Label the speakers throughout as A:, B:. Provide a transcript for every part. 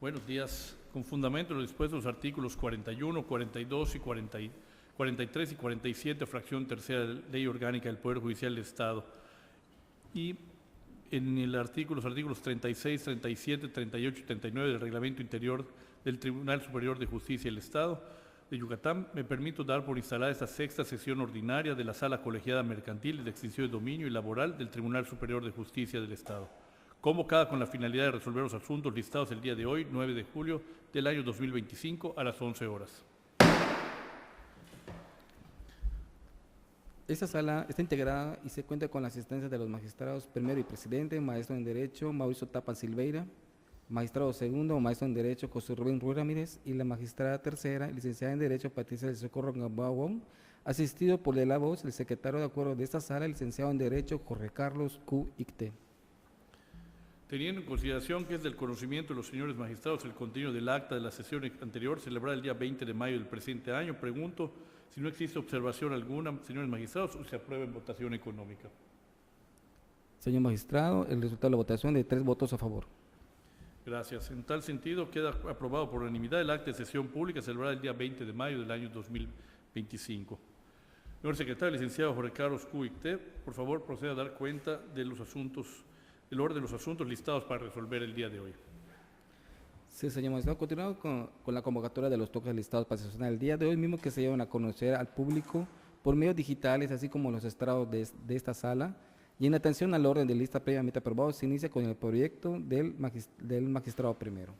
A: Buenos días. Con fundamento en lo dispuesto en los artículos 41, 42 y 43 y 47, fracción tercera de la Ley Orgánica del Poder Judicial del Estado, y en los artículos 36, 37, 38 y 39 del Reglamento Interior del Tribunal Superior de Justicia del Estado de Yucatán, me permito dar por instalada esta sexta sesión ordinaria de la Sala Colegiada Mercantil de Extinción de Dominio y Laboral del Tribunal Superior de Justicia del Estado, convocada con la finalidad de resolver los asuntos listados el día de hoy, 9 de julio del año 2025, a las 11 horas.
B: Esta sala está integrada y se cuenta con la asistencia de los magistrados primero y presidente, maestro en Derecho Mauricio Tapan Silveira, magistrado segundo, maestro en Derecho José Rubén Ruiz Ramírez, y la magistrada tercera, licenciada en Derecho Patricia del Socorro Gamboa, asistido por de la voz el secretario de acuerdo de esta sala, licenciado en Derecho Jorge Carlos Q. Icte.
A: Teniendo en consideración que es del conocimiento de los señores magistrados el contenido del acta de la sesión anterior, celebrada el día 20 de mayo del presente año, pregunto si no existe observación alguna, señores magistrados, o se aprueba en votación económica.
B: Señor magistrado, el resultado de la votación de 3 votos a favor.
A: Gracias. En tal sentido, queda aprobado por unanimidad el acta de sesión pública celebrada el día 20 de mayo del año 2025. Señor secretario, licenciado Jorge Carlos Q. Icte, por favor, proceda a dar cuenta de los asuntos, del orden de los asuntos listados para resolver el día de hoy.
B: Sí, señor magistrado, continuamos con la convocatoria de los toques listados para sesionar el día de hoy, mismo que se llevan a conocer al público por medios digitales, así como los estrados de esta sala. Y en atención al orden de lista previamente aprobado, se inicia con el proyecto del magistrado primero.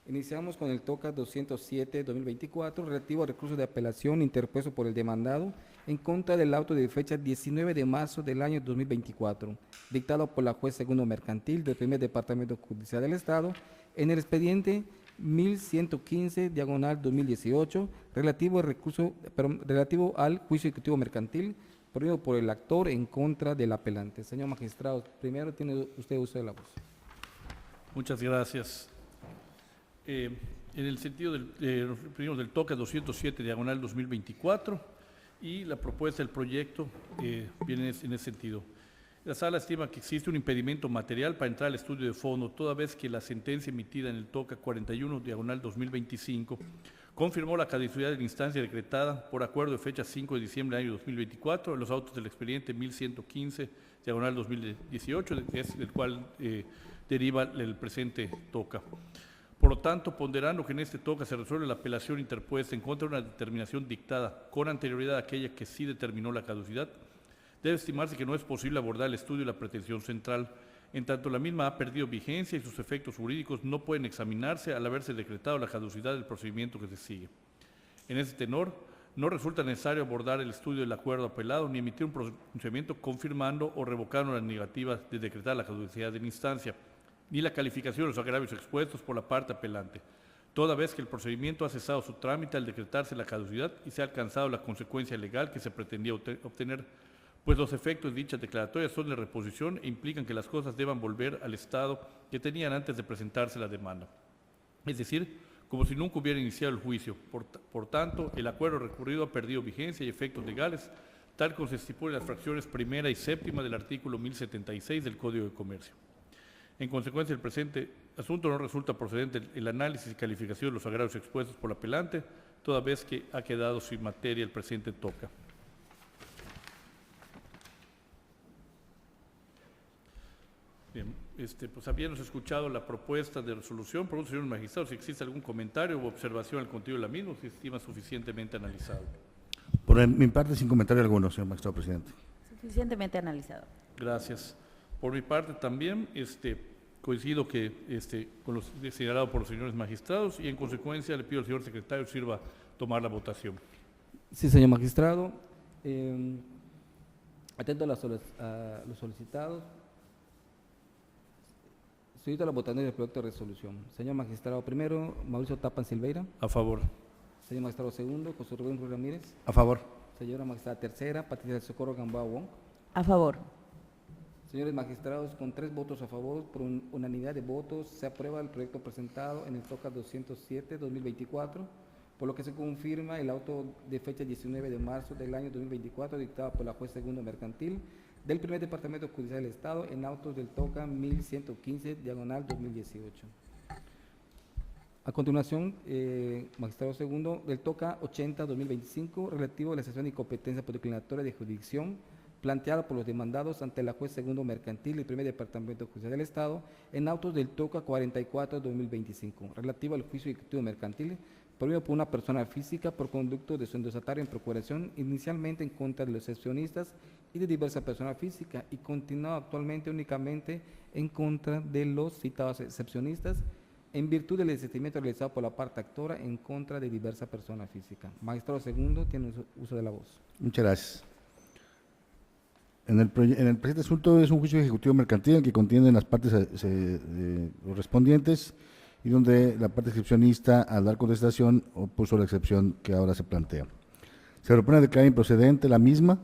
B: Iniciamos con el TOCA 207-2024, relativo al recurso de apelación interpuesto por el demandado en contra del auto de fecha 19 de marzo del año 2024, dictado por la juez segundo mercantil del primer departamento judicial del Estado, en el expediente 1115/2018, relativo al juicio ejecutivo mercantil, promovido por el actor en contra del apelante. Señor magistrado, primero tiene usted uso de la voz.
A: Muchas gracias. En el sentido del TOCA 207/2024 y la propuesta del proyecto viene en ese sentido. La sala estima que existe un impedimento material para entrar al estudio de fondo, toda vez que la sentencia emitida en el TOCA 41/2025 confirmó la caducidad de la instancia decretada por acuerdo de fecha 5 de diciembre del año 2024 en los autos del expediente 1115/2018, del cual deriva el presente TOCA. Por lo tanto, ponderando que en este TOCA se resuelve la apelación interpuesta en contra de una determinación dictada con anterioridad a aquella que sí determinó la caducidad, debe estimarse que no es posible abordar el estudio y la pretensión central, en tanto la misma ha perdido vigencia y sus efectos jurídicos no pueden examinarse al haberse decretado la caducidad del procedimiento que se sigue. En ese tenor, no resulta necesario abordar el estudio del acuerdo apelado ni emitir un pronunciamiento confirmando o revocando la negativa de decretar la caducidad de la instancia, ni la calificación de los agravios expuestos por la parte apelante, toda vez que el procedimiento ha cesado su trámite al decretarse la caducidad y se ha alcanzado la consecuencia legal que se pretendía obtener, pues los efectos de dichas declaratorias son de reposición e implican que las cosas deban volver al estado que tenían antes de presentarse la demanda. Es decir, como si nunca hubiera iniciado el juicio. Por tanto, el acuerdo recurrido ha perdido vigencia y efectos legales, tal como se estipula en las fracciones primera y séptima del artículo 1076 del Código de Comercio. En consecuencia, el presente asunto no resulta procedente el análisis y calificación de los agravios expuestos por el apelante, toda vez que ha quedado sin materia el presente TOCA. Bien, pues habiéndonos escuchado la propuesta de resolución, pregunto, señor magistrado, si existe algún comentario u observación al contenido de la misma, o si estima suficientemente analizado.
C: Por mi parte, sin comentario alguno, señor magistrado presidente.
D: Suficientemente analizado.
A: Gracias. Por mi parte también coincido que con lo señalado por los señores magistrados y en consecuencia le pido al señor secretario sirva tomar la votación.
B: Sí, señor magistrado. Atento a los solicitados. Solicito la votación del proyecto de resolución. Señor magistrado primero, Mauricio Tapan Silveira.
A: A favor.
B: Señor magistrado segundo, José Rubén Ruiz Ramírez.
C: A favor.
B: Señora magistrada tercera, Patricia del Socorro Gamboa Wong.
D: A favor.
B: Señores magistrados, con 3 votos a favor, por unanimidad de votos, se aprueba el proyecto presentado en el TOCA 207/2024, por lo que se confirma el auto de fecha 19 de marzo del año 2024, dictado por la juez segundo mercantil del primer departamento judicial del Estado en autos del TOCA 1115/2018. A continuación, magistrado segundo, del TOCA 80-2025, relativo a la excepción de incompetencia por declinatoria de jurisdicción planteada por los demandados ante la juez segundo mercantil del primer departamento judicial del Estado en autos del TOCA 44-2025, relativo al juicio ejecutivo mercantil promovido por una persona física por conducto de su endosatario en procuración, inicialmente en contra de los excepcionistas y de diversa persona física, y continúa actualmente únicamente en contra de los citados excepcionistas, en virtud del desistimiento realizado por la parte actora en contra de diversa persona física. Magistrado segundo, tiene uso de la voz.
C: Muchas gracias. En el presente asunto es un juicio ejecutivo mercantil en el que contienen las partes correspondientes y donde la parte excepcionista, al dar contestación, opuso la excepción que ahora se plantea. Se propone declarar improcedente la misma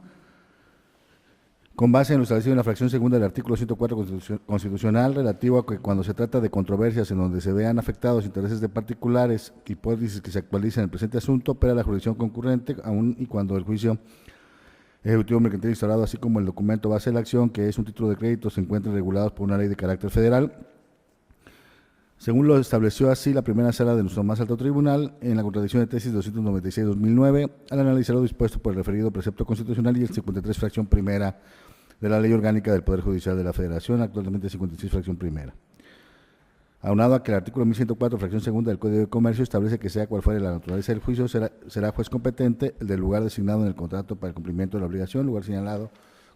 C: con base en lo establecido en la fracción segunda del artículo 104 constitucional, relativo a que cuando se trata de controversias en donde se vean afectados intereses de particulares, hipótesis que se actualizan en el presente asunto, opera la jurisdicción concurrente, aun y cuando el juicio ejecutivo mercantil instaurado, así como el documento base de la acción, que es un título de crédito, se encuentran regulados por una ley de carácter federal, según lo estableció así la primera sala de nuestro más alto tribunal, en la contradicción de tesis 296-2009, al analizar lo dispuesto por el referido precepto constitucional y el 53 fracción primera de la Ley Orgánica del Poder Judicial de la Federación, actualmente 56 fracción primera. Aunado a que el artículo 1104, fracción segunda del Código de Comercio establece que sea cual fuere la naturaleza del juicio, será juez competente el del lugar designado en el contrato para el cumplimiento de la obligación, lugar señalado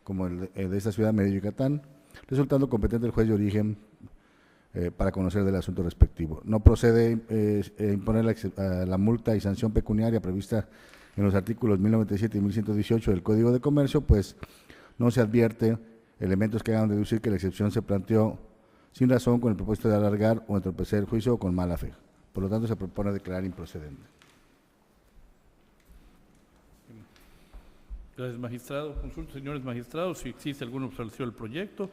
C: como el de esta ciudad, Mérida, Yucatán, resultando competente el juez de origen para conocer del asunto respectivo. No procede imponer la multa y sanción pecuniaria prevista en los artículos 1097 y 1118 del Código de Comercio, pues no se advierte elementos que hagan deducir que la excepción se planteó sin razón con el propósito de alargar o entorpecer el juicio o con mala fe. Por lo tanto, se propone declarar improcedente.
A: Gracias, magistrado. Consulto, señores magistrados, si existe alguna observación del proyecto.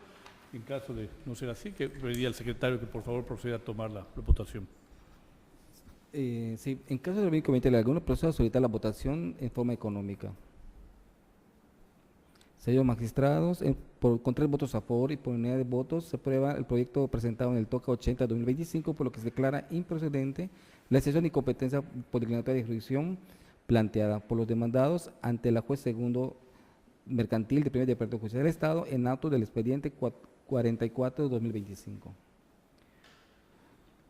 A: En caso de no ser así, que pediría al secretario que por favor proceda a tomar la votación.
B: Sí, en caso de haber inconveniente alguno, procedo a solicitar la votación en forma económica. Señores magistrados, con 3 votos a favor y por unidad de votos, se aprueba el proyecto presentado en el TOCA 80-2025, por lo que se declara improcedente la excepción de incompetencia por declinatoria de jurisdicción planteada por los demandados ante la juez segundo mercantil del primer departamento judicial del Estado en auto del expediente 44-2025.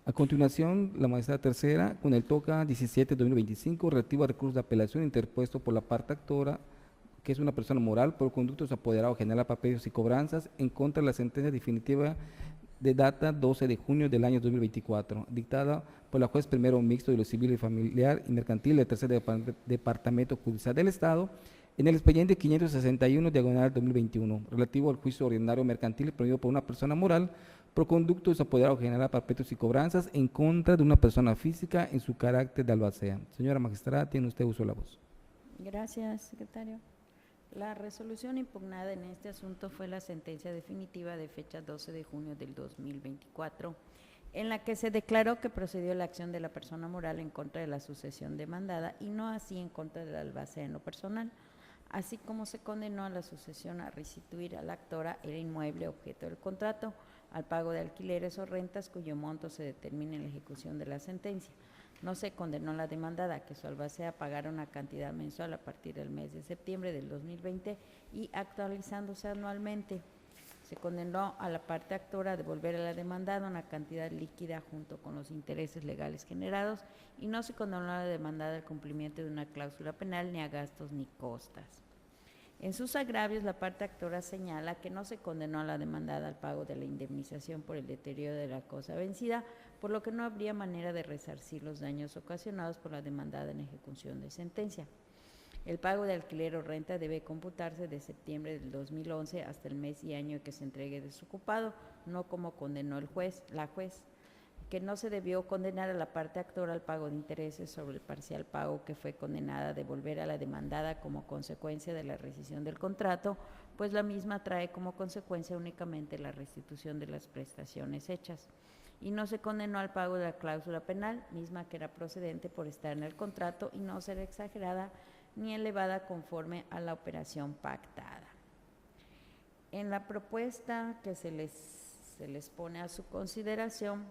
B: A continuación, la magistrada tercera, con el TOCA 17-2025, relativo a recursos de apelación interpuesto por la parte actora, que es una persona moral, por conductos apoderados general, papeles y cobranzas, en contra de la sentencia definitiva de data 12 de junio del año 2024, dictada por la juez primero mixto de lo civil y familiar y mercantil del tercer departamento judicial del Estado, en el expediente 561 diagonal 2021, relativo al juicio ordinario mercantil promovido por una persona moral por conducto desapoderado general, perpetuos y cobranzas en contra de una persona física en su carácter de albacea. Señora magistrada, tiene usted uso de la voz.
D: Gracias, secretario. La resolución impugnada en este asunto fue la sentencia definitiva de fecha 12 de junio del 2024, en la que se declaró que procedió la acción de la persona moral en contra de la sucesión demandada y no así en contra de la albacea en lo personal, así como se condenó a la sucesión a restituir a la actora el inmueble objeto del contrato, al pago de alquileres o rentas cuyo monto se determine en la ejecución de la sentencia. No se condenó a la demandada a que su albacea pagara una cantidad mensual a partir del mes de septiembre del 2020 y actualizándose anualmente. Se condenó a la parte actora a devolver a la demandada una cantidad líquida junto con los intereses legales generados y no se condenó a la demandada al cumplimiento de una cláusula penal ni a gastos ni costas. En sus agravios, la parte actora señala que no se condenó a la demandada al pago de la indemnización por el deterioro de la cosa vencida, por lo que no habría manera de resarcir los daños ocasionados por la demandada en ejecución de sentencia. El pago de alquiler o renta debe computarse de septiembre del 2011 hasta el mes y año que se entregue desocupado, no como condenó la juez, que no se debió condenar a la parte actora al pago de intereses sobre el parcial pago que fue condenada a devolver a la demandada como consecuencia de la rescisión del contrato, pues la misma trae como consecuencia únicamente la restitución de las prestaciones hechas. Y no se condenó al pago de la cláusula penal, misma que era procedente por estar en el contrato y no ser exagerada ni elevada conforme a la operación pactada. En la propuesta que se les pone a su consideración,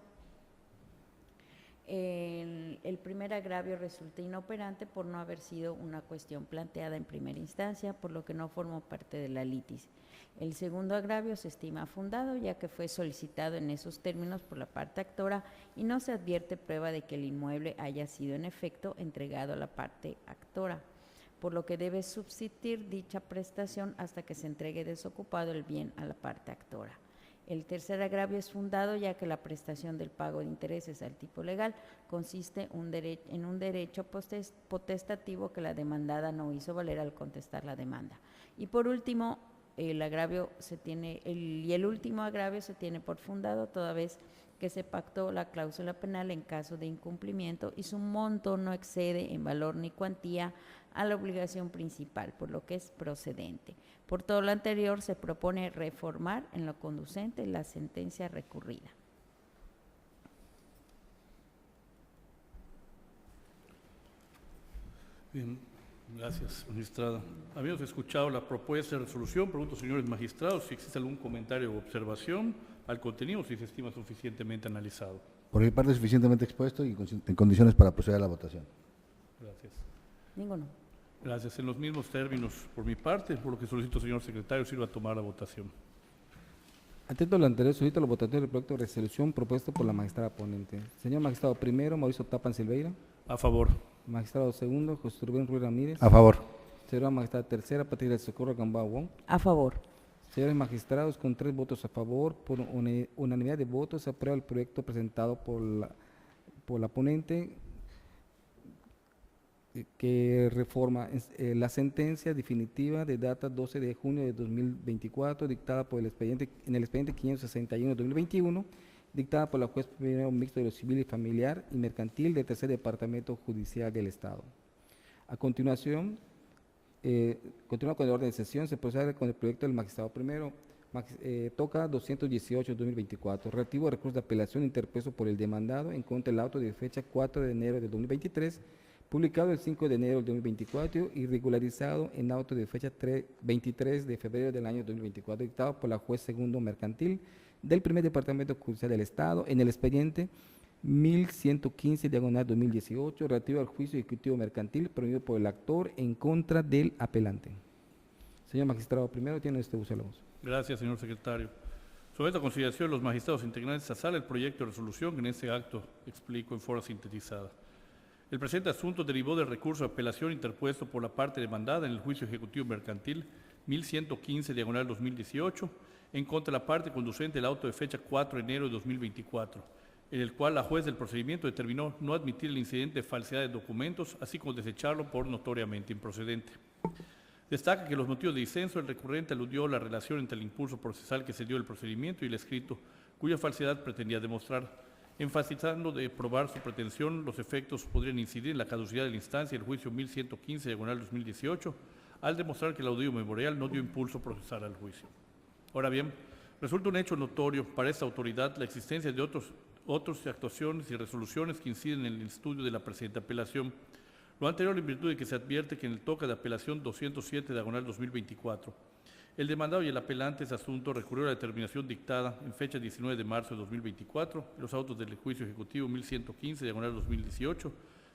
D: el primer agravio resulta inoperante por no haber sido una cuestión planteada en primera instancia, por lo que no formó parte de la litis. El segundo agravio se estima fundado, ya que fue solicitado en esos términos por la parte actora y no se advierte prueba de que el inmueble haya sido en efecto entregado a la parte actora, por lo que debe subsistir dicha prestación hasta que se entregue desocupado el bien a la parte actora. El tercer agravio es fundado, ya que la prestación del pago de intereses al tipo legal consiste en un derecho potestativo que la demandada no hizo valer al contestar la demanda. Y por último, el último agravio se tiene por fundado toda vez que se pactó la cláusula penal en caso de incumplimiento y su monto no excede en valor ni cuantía a la obligación principal, por lo que es procedente. Por todo lo anterior, se propone reformar en lo conducente la sentencia recurrida.
A: Bien, gracias, magistrada. Habíamos escuchado la propuesta de resolución. Pregunto, señores magistrados, si existe algún comentario o observación al contenido, si se estima suficientemente analizado.
C: Por mi parte, suficientemente expuesto y en condiciones para proceder a la votación.
A: Gracias.
D: Ninguno.
A: Gracias. En los mismos términos, por mi parte, por lo que solicito, señor secretario, sirva a tomar la votación.
B: Atento a lo anterior, solicito la votación del proyecto de resolución propuesto por la magistrada ponente. Señor magistrado primero, Mauricio Tapan Silveira.
A: A favor.
B: Magistrado segundo, José Rubén Ruiz Ramírez.
C: A favor.
B: Señora magistrada tercera, Patricia del Socorro Gambao Wong.
D: A favor.
B: Señores magistrados, con 3 votos a favor, por unanimidad de votos, se aprueba el proyecto presentado por la ponente que reforma la sentencia definitiva de data 12 de junio de 2024, dictada por en el expediente 561 de 2021, dictada por la juez primero mixto de lo civil y familiar y mercantil del tercer departamento judicial del Estado. A continuación, continúa con el orden de sesión, se procede con el proyecto del magistrado primero, toca 218-2024, relativo a recurso de apelación interpuesto por el demandado en contra del auto de fecha 4 de enero de 2023, publicado el 5 de enero del 2024 y regularizado en auto de fecha 23 de febrero del año 2024, dictado por la juez segundo mercantil del primer departamento judicial del Estado en el expediente 1115/2018, relativo al juicio ejecutivo mercantil promovido por el actor en contra del apelante. Señor magistrado primero, tiene usted uso de la voz.
A: Gracias, señor secretario. Sobre esta consideración de los magistrados integrantes de esta sala, el proyecto de resolución que en este acto explico en forma sintetizada. El presente asunto derivó del recurso de apelación interpuesto por la parte demandada en el juicio ejecutivo mercantil 1115/2018 en contra de la parte conducente del auto de fecha 4 de enero de 2024, en el cual la juez del procedimiento determinó no admitir el incidente de falsedad de documentos, así como desecharlo por notoriamente improcedente. Destaca que los motivos de disenso el recurrente aludió a la relación entre el impulso procesal que se dio el procedimiento y el escrito, cuya falsedad pretendía demostrar. Enfatizando de probar su pretensión, los efectos podrían incidir en la caducidad de la instancia del juicio 1115/2018, al demostrar que el audio memorial no dio impulso procesal al juicio. Ahora bien, resulta un hecho notorio para esta autoridad la existencia de otras actuaciones y resoluciones que inciden en el estudio de la presente apelación. Lo anterior en virtud de que se advierte que en el toque de apelación 207/2024, el demandado y el apelante de ese asunto recurrió a la determinación dictada en fecha 19 de marzo de 2024, en los autos del juicio ejecutivo 1115/2018,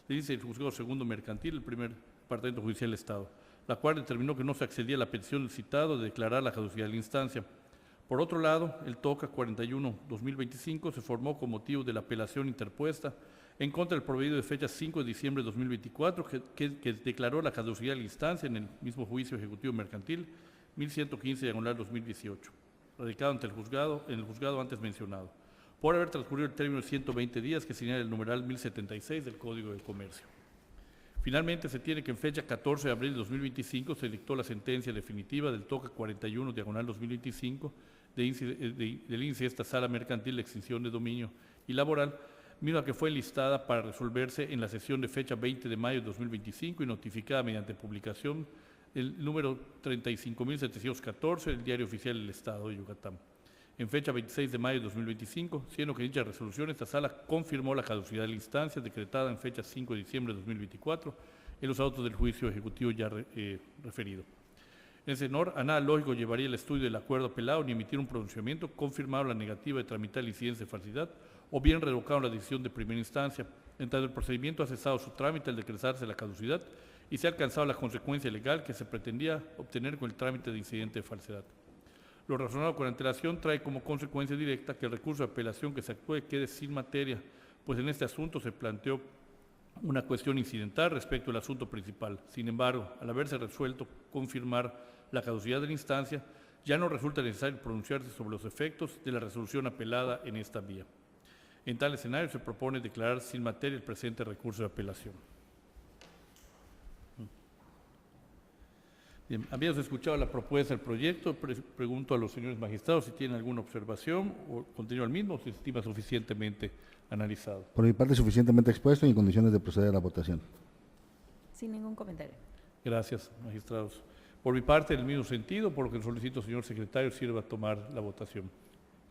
A: del índice del juzgado segundo mercantil, el primer departamento judicial del Estado, la cual determinó que no se accedía a la petición del citado de declarar la caducidad de la instancia. Por otro lado, el TOCA 41/2025 se formó con motivo de la apelación interpuesta en contra del proveído de fecha 5 de diciembre de 2024, que declaró la caducidad de la instancia en el mismo juicio ejecutivo mercantil 1115/2018, radicado ante el juzgado antes mencionado, por haber transcurrido el término de 120 días que señala el numeral 1076 del Código de Comercio. Finalmente, se tiene que en fecha 14 de abril de 2025 se dictó la sentencia definitiva del TOCA 41/2025 del índice de esta sala mercantil de extinción de dominio y laboral, misma que fue enlistada para resolverse en la sesión de fecha 20 de mayo de 2025 y notificada mediante publicación el número 35.714 del Diario Oficial del Estado de Yucatán, en fecha 26 de mayo de 2025, siendo que en dicha resolución esta sala confirmó la caducidad de la instancia decretada en fecha 5 de diciembre de 2024 en los autos del juicio ejecutivo ya referido. En ese tenor, a nada lógico llevaría el estudio del acuerdo apelado ni emitir un pronunciamiento confirmado la negativa de tramitar la incidencia de falsidad o bien revocaron la decisión de primera instancia. En tanto, el procedimiento ha cesado su trámite al decretarse la caducidad y se ha alcanzado la consecuencia legal que se pretendía obtener con el trámite de incidente de falsedad. Lo razonado con antelación trae como consecuencia directa que el recurso de apelación que se actúe quede sin materia, pues en este asunto se planteó una cuestión incidental respecto al asunto principal. Sin embargo, al haberse resuelto confirmar la caducidad de la instancia, ya no resulta necesario pronunciarse sobre los efectos de la resolución apelada en esta vía. En tal escenario se propone declarar sin materia el presente recurso de apelación. Bien, habíamos escuchado la propuesta del proyecto. Pregunto a los señores magistrados si tienen alguna observación o continúa el mismo o se estima suficientemente analizado.
C: Por mi parte, suficientemente expuesto y en condiciones de proceder a la votación.
D: Sin ningún comentario.
A: Gracias, magistrados. Por mi parte, en el mismo sentido, por lo que solicito, señor secretario, sirva a tomar la votación.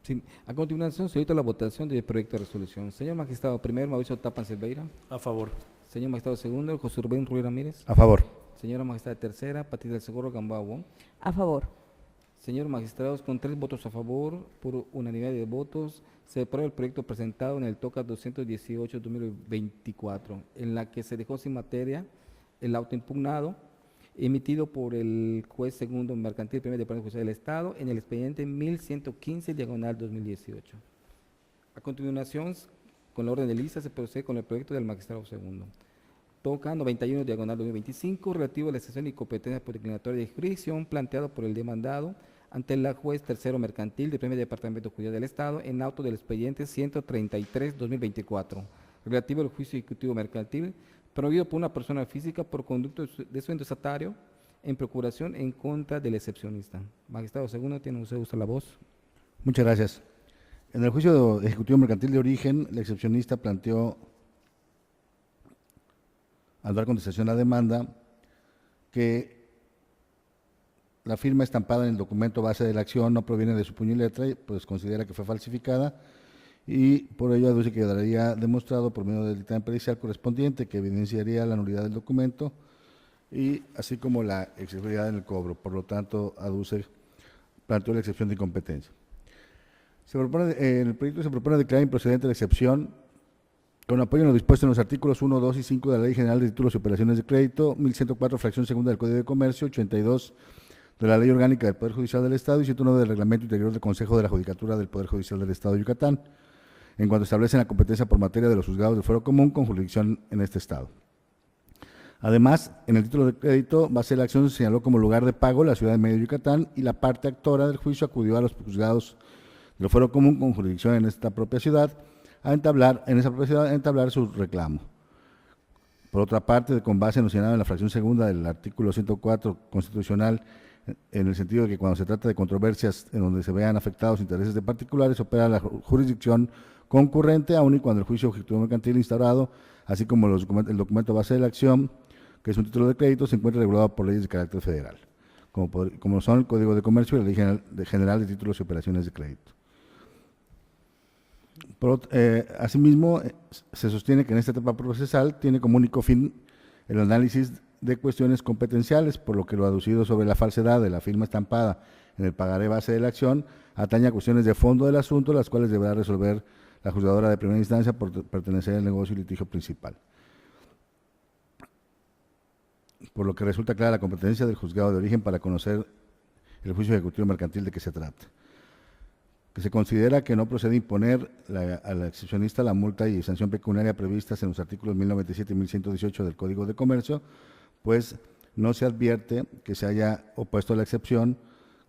B: Sí. A continuación, solicito la votación del proyecto de resolución. Señor magistrado primero, Mauricio Tapan Silveira.
A: A favor.
B: Señor magistrado segundo, José Rubén Ruiz Ramírez.
C: A favor.
B: Señora magistrada tercera, Patricia del Seguro Gamboa Wong.
D: A favor.
B: Señores magistrados, con 3 votos a favor, por unanimidad de votos, se aprueba el proyecto presentado en el TOCA 218-2024, en la que se dejó sin materia el auto impugnado emitido por el juez segundo mercantil primer departamento judicial del Estado en el expediente 1115/2018. A continuación, con la orden de lista, se procede con el proyecto del magistrado segundo. TOCA 91/2025, relativo a la excepción y competencia por declinatoria de jurisdicción planteado por el demandado ante la juez tercero mercantil del primer departamento judicial del Estado en auto del expediente 133/2024, relativo al juicio ejecutivo mercantil promovido por una persona física por conducto de su endosatario en procuración en contra del excepcionista. Magistrado segundo, tiene usted la voz.
C: Muchas gracias. En el juicio ejecutivo mercantil de origen, el excepcionista planteó, al dar contestación a la demanda, que la firma estampada en el documento base de la acción no proviene de su puño y letra, pues considera que fue falsificada y por ello aduce que quedaría demostrado por medio del dictamen pericial correspondiente que evidenciaría la nulidad del documento y así como la exigibilidad en el cobro. Por lo tanto, planteó la excepción de incompetencia. En el proyecto se propone declarar improcedente la excepción con apoyo en lo dispuesto en los artículos 1, 2 y 5 de la Ley General de Títulos y Operaciones de Crédito, 1104, fracción segunda del Código de Comercio, 82 de la Ley Orgánica del Poder Judicial del Estado y 109 del Reglamento Interior del Consejo de la Judicatura del Poder Judicial del Estado de Yucatán, en cuanto establecen la competencia por materia de los juzgados del Fuero Común con jurisdicción en este Estado. Además, en el título de crédito, base de la acción se señaló como lugar de pago la ciudad de Mérida, Yucatán, y la parte actora del juicio acudió a los juzgados del Fuero Común con jurisdicción en esta propia ciudad a entablar su reclamo. Por otra parte, con base en lo señalado en la fracción segunda del artículo 104 constitucional, en el sentido de que cuando se trata de controversias en donde se vean afectados intereses de particulares, opera la jurisdicción concurrente, aun y cuando el juicio ejecutivo mercantil instaurado, así como el documento base de la acción, que es un título de crédito, se encuentra regulado por leyes de carácter federal, como son el Código de Comercio y la Ley General de Títulos y Operaciones de Crédito. Asimismo, se sostiene que en esta etapa procesal tiene como único fin el análisis de cuestiones competenciales, por lo que lo aducido sobre la falsedad de la firma estampada en el pagaré base de la acción atañe a cuestiones de fondo del asunto, las cuales deberá resolver la juzgadora de primera instancia por pertenecer al negocio y litigio principal. Por lo que resulta clara la competencia del juzgado de origen para conocer el juicio ejecutivo mercantil de que se trata. Que se considera que no procede imponer al excepcionista la multa y sanción pecuniaria previstas en los artículos 1097 y 1118 del Código de Comercio, pues no se advierte que se haya opuesto a la excepción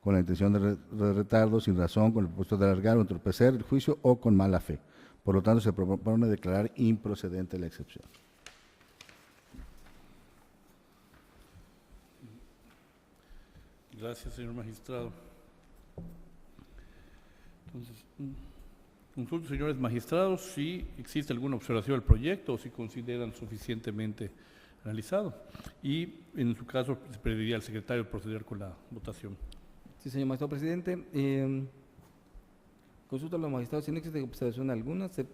C: con la intención de retardo, sin razón, con el propósito de alargar o entorpecer el juicio o con mala fe. Por lo tanto, se propone declarar improcedente la excepción.
A: Gracias, señor magistrado. Entonces, consulto, señores magistrados, si existe alguna observación al proyecto o si consideran suficientemente analizado. Y en su caso, se pediría al secretario proceder con la votación.
B: Sí, señor magistrado presidente. Consulta a los magistrados si no existe observación alguna, que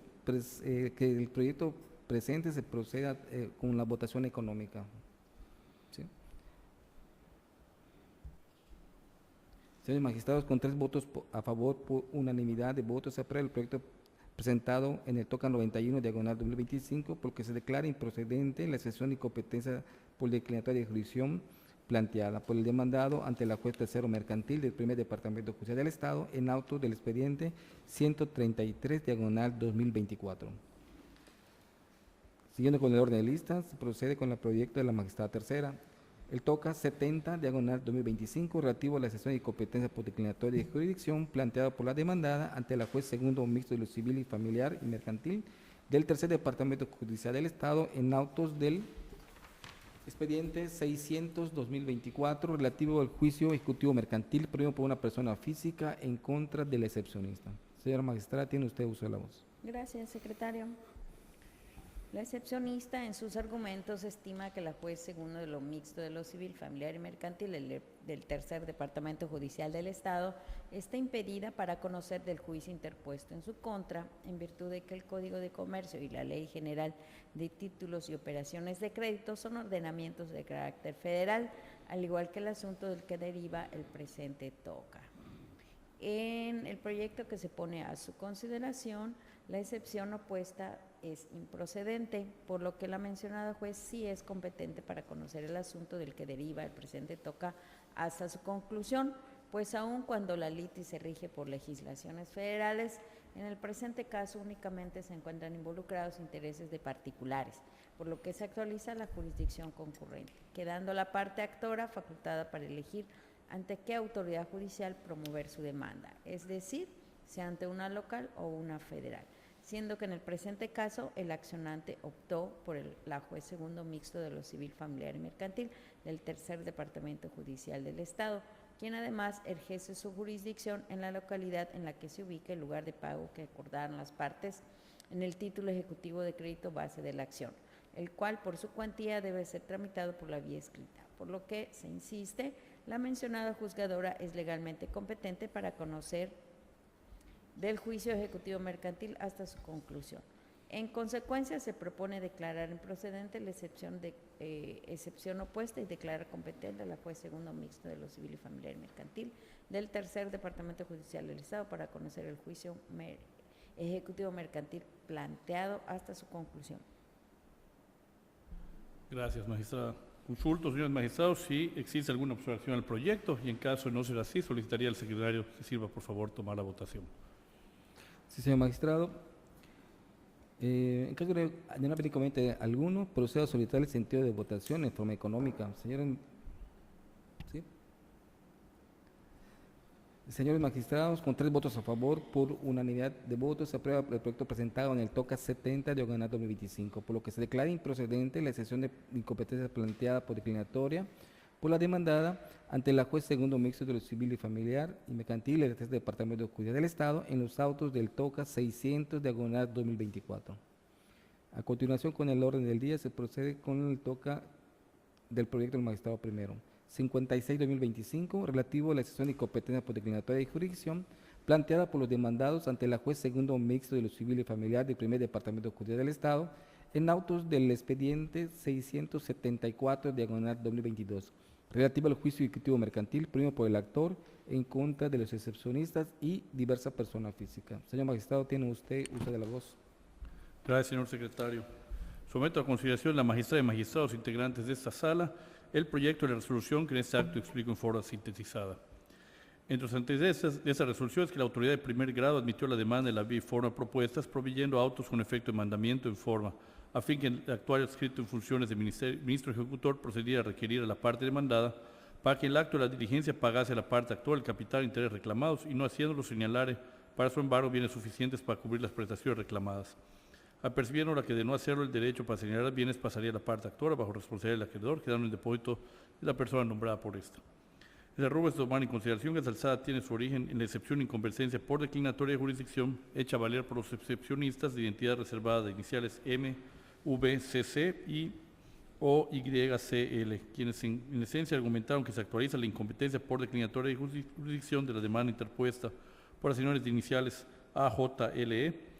B: el proyecto presente se proceda con la votación económica. ¿Sí? Señores magistrados, con 3 votos a favor por unanimidad de votos, se aprueba el proyecto presentado en el TOCA 91 diagonal 2025, por lo que se declara improcedente la excepción de incompetencia por declinatoria de jurisdicción planteada por el demandado ante la juez tercero mercantil del primer departamento judicial del Estado en auto del expediente 133 diagonal 2024. Siguiendo con el orden de lista, se procede con el proyecto de la magistrada tercera. El TOCA 70 diagonal 2025 relativo a la excepción de incompetencia por declinatoria de jurisdicción planteada por la demandada ante la juez segundo mixto de lo civil y familiar y mercantil del tercer departamento judicial del Estado en autos del expediente 600-2024 relativo al juicio ejecutivo mercantil promovido por una persona física en contra del excepcionista. Señora magistrada, tiene usted uso de la voz.
D: Gracias, secretario. La excepcionista en sus argumentos estima que la juez segundo de lo mixto de lo civil, familiar y mercantil del tercer departamento judicial del Estado está impedida para conocer del juicio interpuesto en su contra en virtud de que el Código de Comercio y la Ley General de Títulos y Operaciones de Crédito son ordenamientos de carácter federal, al igual que el asunto del que deriva el presente TOCA. En el proyecto que se pone a su consideración, la excepción opuesta es improcedente, por lo que la mencionada juez sí es competente para conocer el asunto del que deriva el presente TOCA hasta su conclusión, pues aun cuando la litis se rige por legislaciones federales, en el presente caso únicamente se encuentran involucrados intereses de particulares, por lo que se actualiza la jurisdicción concurrente, quedando la parte actora facultada para elegir ante qué autoridad judicial promover su demanda, es decir, sea ante una local o una federal, siendo que en el presente caso el accionante optó por la juez segundo mixto de lo civil, familiar y mercantil del tercer departamento judicial del Estado, quien además ejerce su jurisdicción en la localidad en la que se ubica el lugar de pago que acordaron las partes en el título ejecutivo de crédito base de la acción, el cual por su cuantía debe ser tramitado por la vía escrita, por lo que se insiste, la mencionada juzgadora es legalmente competente para conocer del juicio ejecutivo mercantil hasta su conclusión. En consecuencia, se propone declarar improcedente la excepción opuesta y declarar competente a la juez segundo mixto de lo civil y familiar y mercantil del tercer departamento judicial del Estado para conocer el juicio ejecutivo mercantil planteado hasta su conclusión.
A: Gracias, magistrada. Consulto, señores magistrados, si existe alguna observación al proyecto y en caso de no ser así, solicitaría al secretario que sirva, por favor, tomar la votación.
B: Sí, señor magistrado. En caso de no haber inconveniente alguno, procedo a solicitar el sentido de votación en forma económica. ¿Sí? Señores magistrados, con 3 votos a favor, por unanimidad de votos, se aprueba el proyecto presentado en el TOCA 70 diagonal 2025, por lo que se declara improcedente la excepción de incompetencia planteada por declinatoria por la demandada ante la juez segundo mixto de lo civil y familiar y mercantil del tercer departamento judicial del Estado en los autos del TOCA 600 diagonal 2024. A continuación, con el orden del día, se procede con el TOCA del proyecto del magistrado primero. 56-2025, relativo a la excepción de incompetencia por declinatoria de jurisdicción, planteada por los demandados ante la juez segundo mixto de lo civil y familiar del primer departamento judicial del Estado, en autos del expediente 674, diagonal 2022, relativo al juicio ejecutivo mercantil, promovido por el actor en contra de los excepcionistas y diversa persona física. Señor magistrado, tiene usted uso de la voz.
A: Gracias, señor secretario. Someto a consideración de la magistrada y magistrados integrantes de esta sala el proyecto de resolución que en este acto explico en forma sintetizada. Entre los antecedentes de esa resolución es que la autoridad de primer grado admitió la demanda en la vía y forma propuestas, proveyendo autos con efecto de mandamiento en forma, a fin que el actual adscrito en funciones de ministro ejecutor procediera a requerir a la parte demandada para que el acto de la diligencia pagase a la parte actual el capital de interés reclamados y no haciéndolo señalare para su embargo bienes suficientes para cubrir las prestaciones reclamadas. Apercibiendo ahora que de no hacerlo el derecho para señalar bienes pasaría a la parte actora bajo responsabilidad del acreedor, quedando en depósito de la persona nombrada por esta. El rubro es tomar en consideración que esta alzada tiene su origen en la excepción de incompetencia por declinatoria de jurisdicción hecha valer por los excepcionistas de identidad reservada de iniciales M, V, CC y o YCL, quienes en esencia argumentaron que se actualiza la incompetencia por declinatoria de jurisdicción de la demanda interpuesta por las señores de iniciales AJLE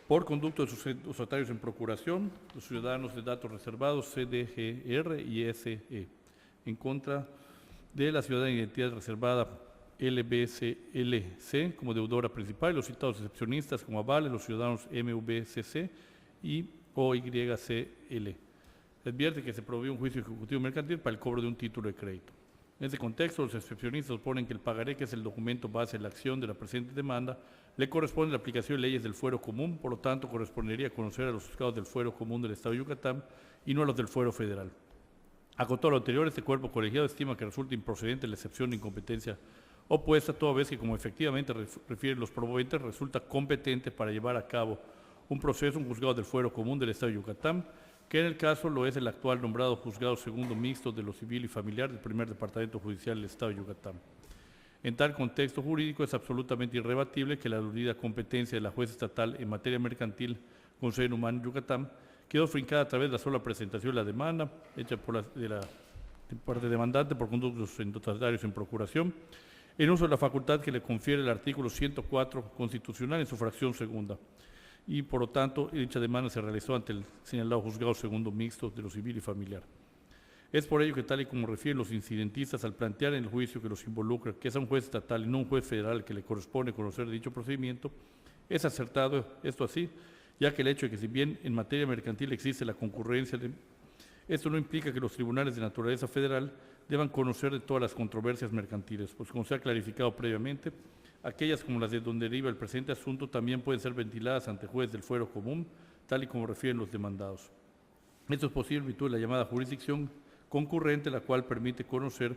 A: por conducto de sus usuarios en procuración, los ciudadanos de datos reservados CDGR y SE, en contra de la ciudadana de identidad reservada LBCLC como deudora principal y los citados excepcionistas como avales, los ciudadanos MVCC y OYCL. Se advierte que se promovió un juicio ejecutivo mercantil para el cobro de un título de crédito. En ese contexto, los excepcionistas oponen que el pagaré, que es el documento base de la acción de la presente demanda, le corresponde la aplicación de leyes del fuero común, por lo tanto, correspondería conocer a los juzgados del fuero común del Estado de Yucatán y no a los del fuero federal. Acotado lo anterior, este cuerpo colegiado estima que resulta improcedente la excepción de incompetencia opuesta, toda vez que, como efectivamente refieren los promoventes, resulta competente para llevar a cabo un proceso, un juzgado del fuero común del Estado de Yucatán, que en el caso lo es el actual nombrado juzgado segundo mixto de lo civil y familiar del primer departamento judicial del Estado de Yucatán. En tal contexto jurídico es absolutamente irrebatible que la aludida competencia de la jueza estatal en materia mercantil con sede en Humán, Yucatán, quedó fincada a través de la sola presentación de la demanda, hecha por de parte demandante por conductos endotatarios en procuración, en uso de la facultad que le confiere el artículo 104 constitucional en su fracción segunda. Y por lo tanto, dicha demanda se realizó ante el señalado juzgado segundo mixto de lo civil y familiar. Es por ello que, tal y como refieren los incidentistas al plantear en el juicio que los involucra, que es a un juez estatal y no un juez federal que le corresponde conocer dicho procedimiento, es acertado esto así, ya que el hecho de que si bien en materia mercantil existe la concurrencia, esto no implica que los tribunales de naturaleza federal deban conocer de todas las controversias mercantiles, pues como se ha clarificado previamente, aquellas como las de donde deriva el presente asunto también pueden ser ventiladas ante juez del fuero común, tal y como refieren los demandados. Esto es posible en virtud de la llamada jurisdicción concurrente, la cual permite conocer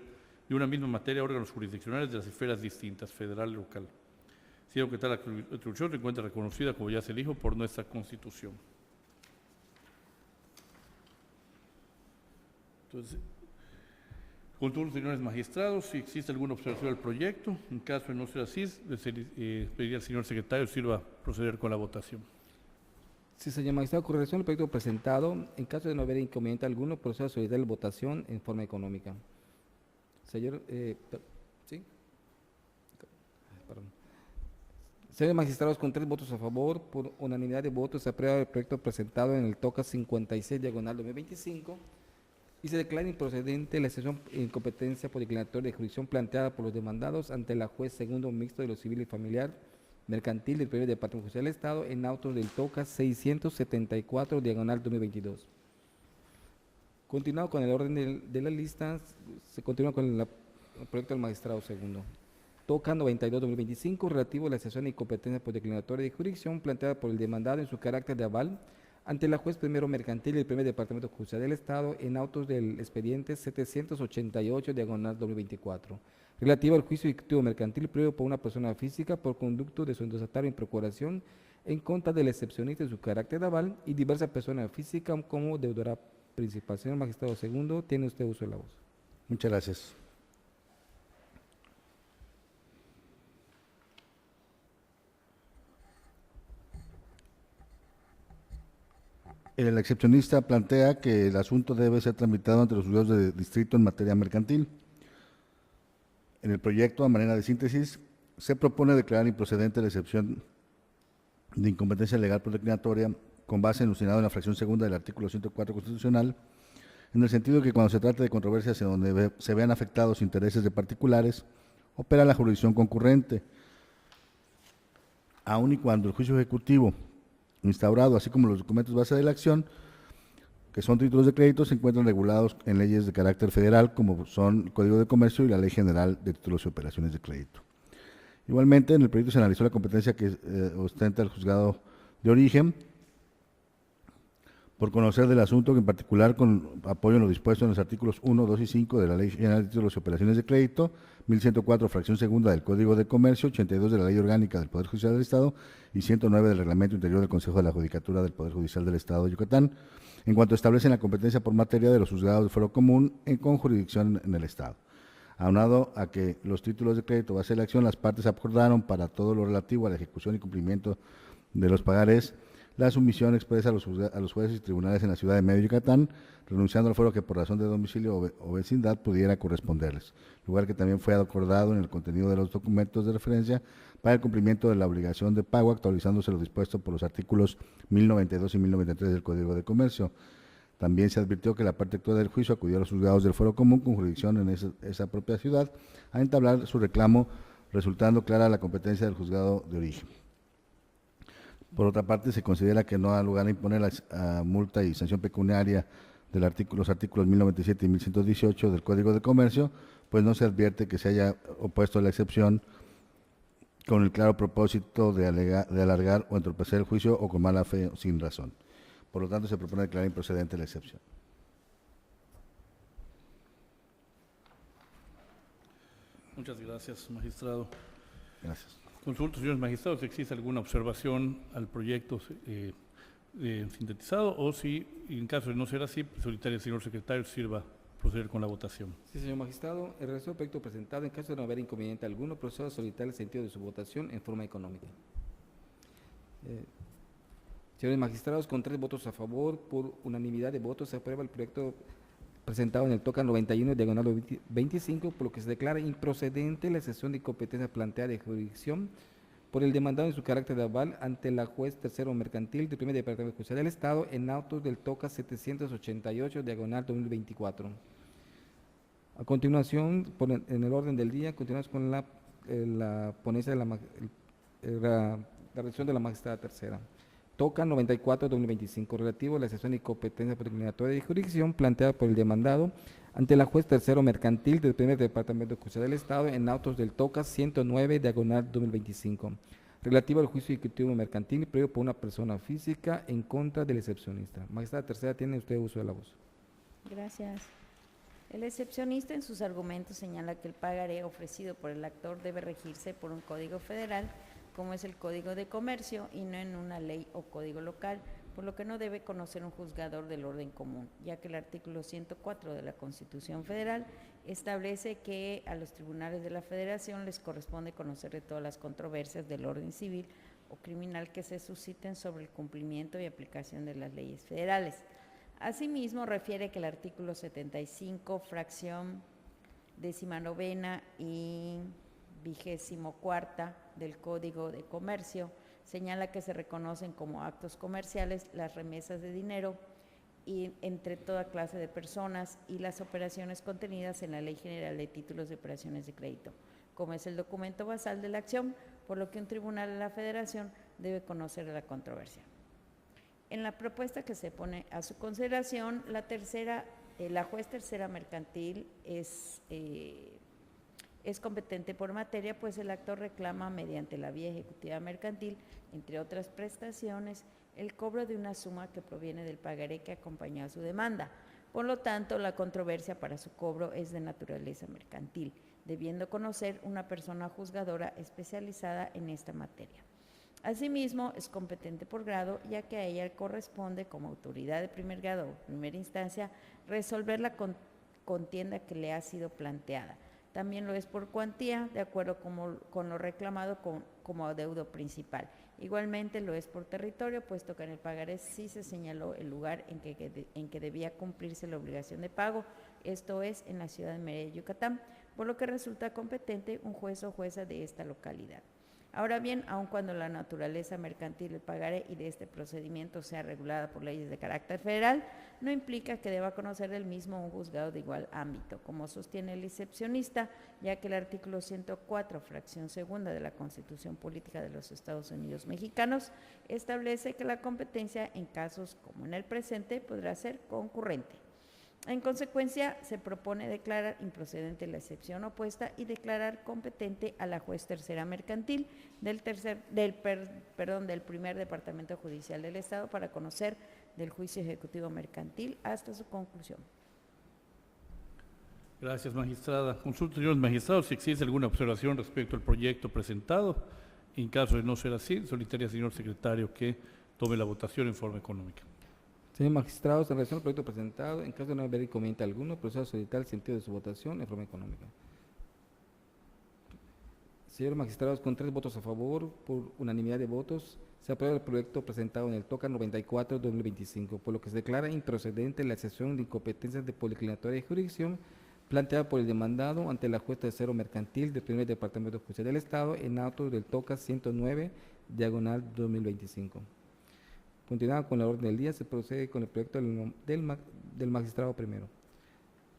A: de una misma materia órganos jurisdiccionales de las esferas distintas, federal y local. Siendo que tal atribución se encuentra reconocida, como ya se dijo, por nuestra Constitución. Entonces, con todos los señores magistrados, si existe alguna observación al proyecto, en caso de no ser así, pediría al señor secretario sirva proceder con la votación.
B: Sí, señor magistrado, con relación al proyecto presentado, en caso de no haber inconveniente alguno, procedo a solicitar la votación en forma económica. Señor, ¿sí? Perdón. Señores magistrados, con 3 votos a favor, por unanimidad de votos, se aprueba el proyecto presentado en el TOCA 56/2025 y se declara improcedente la excepción en competencia por declaratoria de jurisdicción planteada por los demandados ante la juez segundo mixto de lo civil y familiar mercantil del primer departamento judicial del Estado en autos del TOCA 674/2022. Continuado con el orden de la lista, se continúa con el proyecto del magistrado segundo. TOCA 92/2025, relativo a la excepción de incompetencia por declaratoria de jurisdicción planteada por el demandado en su carácter de aval ante la juez primero mercantil del primer departamento judicial del Estado en autos del expediente 788/2024, relativo al juicio ejecutivo mercantil previo por una persona física por conducto de su endosatario en procuración en contra del excepcionista en su carácter de aval y diversa persona física como deudora principal. Señor magistrado segundo, tiene usted uso de la voz.
C: Muchas gracias. El excepcionista plantea que el asunto debe ser tramitado ante los juzgados de distrito en materia mercantil. En el proyecto, a manera de síntesis, se propone declarar improcedente la excepción de incompetencia legal por declaratoria con base en lo señalado en la fracción segunda del artículo 104 constitucional, en el sentido de que cuando se trate de controversias en donde se vean afectados intereses de particulares, opera la jurisdicción concurrente, aun y cuando el juicio ejecutivo instaurado, así como los documentos base de la acción, que son títulos de crédito, se encuentran regulados en leyes de carácter federal, como son el Código de Comercio y la Ley General de Títulos y Operaciones de Crédito. Igualmente, en el proyecto se analizó la competencia que ostenta el juzgado de origen, por conocer del asunto, que en particular con apoyo en lo dispuesto en los artículos 1, 2 y 5 de la Ley General de Títulos y Operaciones de Crédito, 1104, fracción segunda del Código de Comercio, 82 de la Ley Orgánica del Poder Judicial del Estado y 109 del Reglamento Interior del Consejo de la Judicatura del Poder Judicial del Estado de Yucatán, en cuanto establecen la competencia por materia de los juzgados del fuero común con jurisdicción en el Estado. Aunado a que los títulos de crédito base de la acción, las partes acordaron para todo lo relativo a la ejecución y cumplimiento de los pagarés la sumisión expresa a los jueces y tribunales en la ciudad de Mérida, Yucatán, renunciando al fuero que por razón de domicilio o vecindad pudiera corresponderles, lugar que también fue acordado en el contenido de los documentos de referencia para el cumplimiento de la obligación de pago, actualizándose lo dispuesto por los artículos 1092 y 1093 del Código de Comercio. También se advirtió que la parte actual del juicio acudió a los juzgados del fuero común con jurisdicción en esa propia ciudad a entablar su reclamo resultando clara la competencia del juzgado de origen. Por otra parte, se considera que no da lugar a imponer la multa y sanción pecuniaria los artículos 1097 y 1118 del Código de Comercio, pues no se advierte que se haya opuesto la excepción con el claro propósito de alargar o entorpecer el juicio o con mala fe o sin razón. Por lo tanto, se propone declarar improcedente la excepción.
A: Muchas gracias, magistrado.
C: Gracias.
A: Consulto, señores magistrados, si existe alguna observación al proyecto sintetizado o si, en caso de no ser así, solicitaría al señor secretario sirva proceder con la votación.
B: Sí, señor magistrado, el resto del proyecto presentado, en caso de no haber inconveniente alguno, procedo a solicitar el sentido de su votación en forma económica. Señores magistrados, con 3 votos a favor, por unanimidad de votos, se aprueba el proyecto presentado en el TOCA 91, diagonal 25, por lo que se declara improcedente la excepción de competencia planteada de jurisdicción por el demandado en su carácter de aval ante la juez tercero mercantil del primer departamento judicial del Estado en autos del TOCA 788, diagonal 2024. A continuación, en el orden del día, continuamos con la ponencia de la redacción de la magistrada tercera. TOCA 94-2025, relativo a la excepción de competencia discriminatoria de jurisdicción planteada por el demandado ante la juez tercero mercantil del primer departamento judicial del Estado en autos del TOCA 109, diagonal 2025, relativo al juicio ejecutivo mercantil previo por una persona física en contra del excepcionista. Magistrada tercera, tiene usted uso de la voz.
D: Gracias. El excepcionista en sus argumentos señala que el pagaré ofrecido por el actor debe regirse por un código federal, como es el Código de Comercio, y no en una ley o código local, por lo que no debe conocer un juzgador del orden común, ya que el artículo 104 de la Constitución Federal establece que a los tribunales de la Federación les corresponde conocer de todas las controversias del orden civil o criminal que se susciten sobre el cumplimiento y aplicación de las leyes federales. Asimismo, refiere que el artículo 75, fracción 19ª y 24ª del Código de Comercio señala que se reconocen como actos comerciales las remesas de dinero y entre toda clase de personas y las operaciones contenidas en la Ley General de Títulos de Operaciones de Crédito, como es el documento basal de la acción, por lo que un tribunal de la Federación debe conocer la controversia. En la propuesta que se pone a su consideración, la juez tercera mercantil es competente por materia, pues el actor reclama mediante la vía ejecutiva mercantil, entre otras prestaciones, el cobro de una suma que proviene del pagaré que acompañó a su demanda. Por lo tanto, la controversia para su cobro es de naturaleza mercantil, debiendo conocer una persona juzgadora especializada en esta materia. Asimismo, es competente por grado, ya que a ella corresponde, como autoridad de primer grado o primera instancia, resolver la contienda que le ha sido planteada. También lo es por cuantía, de acuerdo con lo reclamado como adeudo principal. Igualmente lo es por territorio, puesto que en el pagaré sí se señaló el lugar en que debía cumplirse la obligación de pago, esto es, en la ciudad de Mérida, Yucatán, por lo que resulta competente un juez o jueza de esta localidad. Ahora bien, aun cuando la naturaleza mercantil del pagaré y de este procedimiento sea regulada por leyes de carácter federal, no implica que deba conocer del mismo un juzgado de igual ámbito, como sostiene el excepcionista, ya que el artículo 104, fracción segunda de la Constitución Política de los Estados Unidos Mexicanos, establece que la competencia en casos como en el presente podrá ser concurrente. En consecuencia, se propone declarar improcedente la excepción opuesta y declarar competente a la juez tercera mercantil del primer departamento judicial del Estado para conocer del juicio ejecutivo mercantil hasta su conclusión.
A: Gracias, magistrada. Consulto, señores magistrados, si existe alguna observación respecto al proyecto presentado. En caso de no ser así, solicitaría al señor secretario que tome la votación en forma económica.
B: Señores magistrados, en relación al proyecto presentado, en caso de no haber inconveniente alguno, procedo a solicitar el sentido de su votación en forma económica. Señores magistrados, con 3 votos a favor, por unanimidad de votos, se aprueba el proyecto presentado en el TOCA 94-2025, por lo que se declara improcedente la excepción de incompetencias de policlinatoria de jurisdicción planteada por el demandado ante la juez tercero mercantil del primer departamento judicial del Estado en autos del TOCA 109, diagonal 2025. Continuando con la orden del día, se procede con el proyecto del magistrado primero.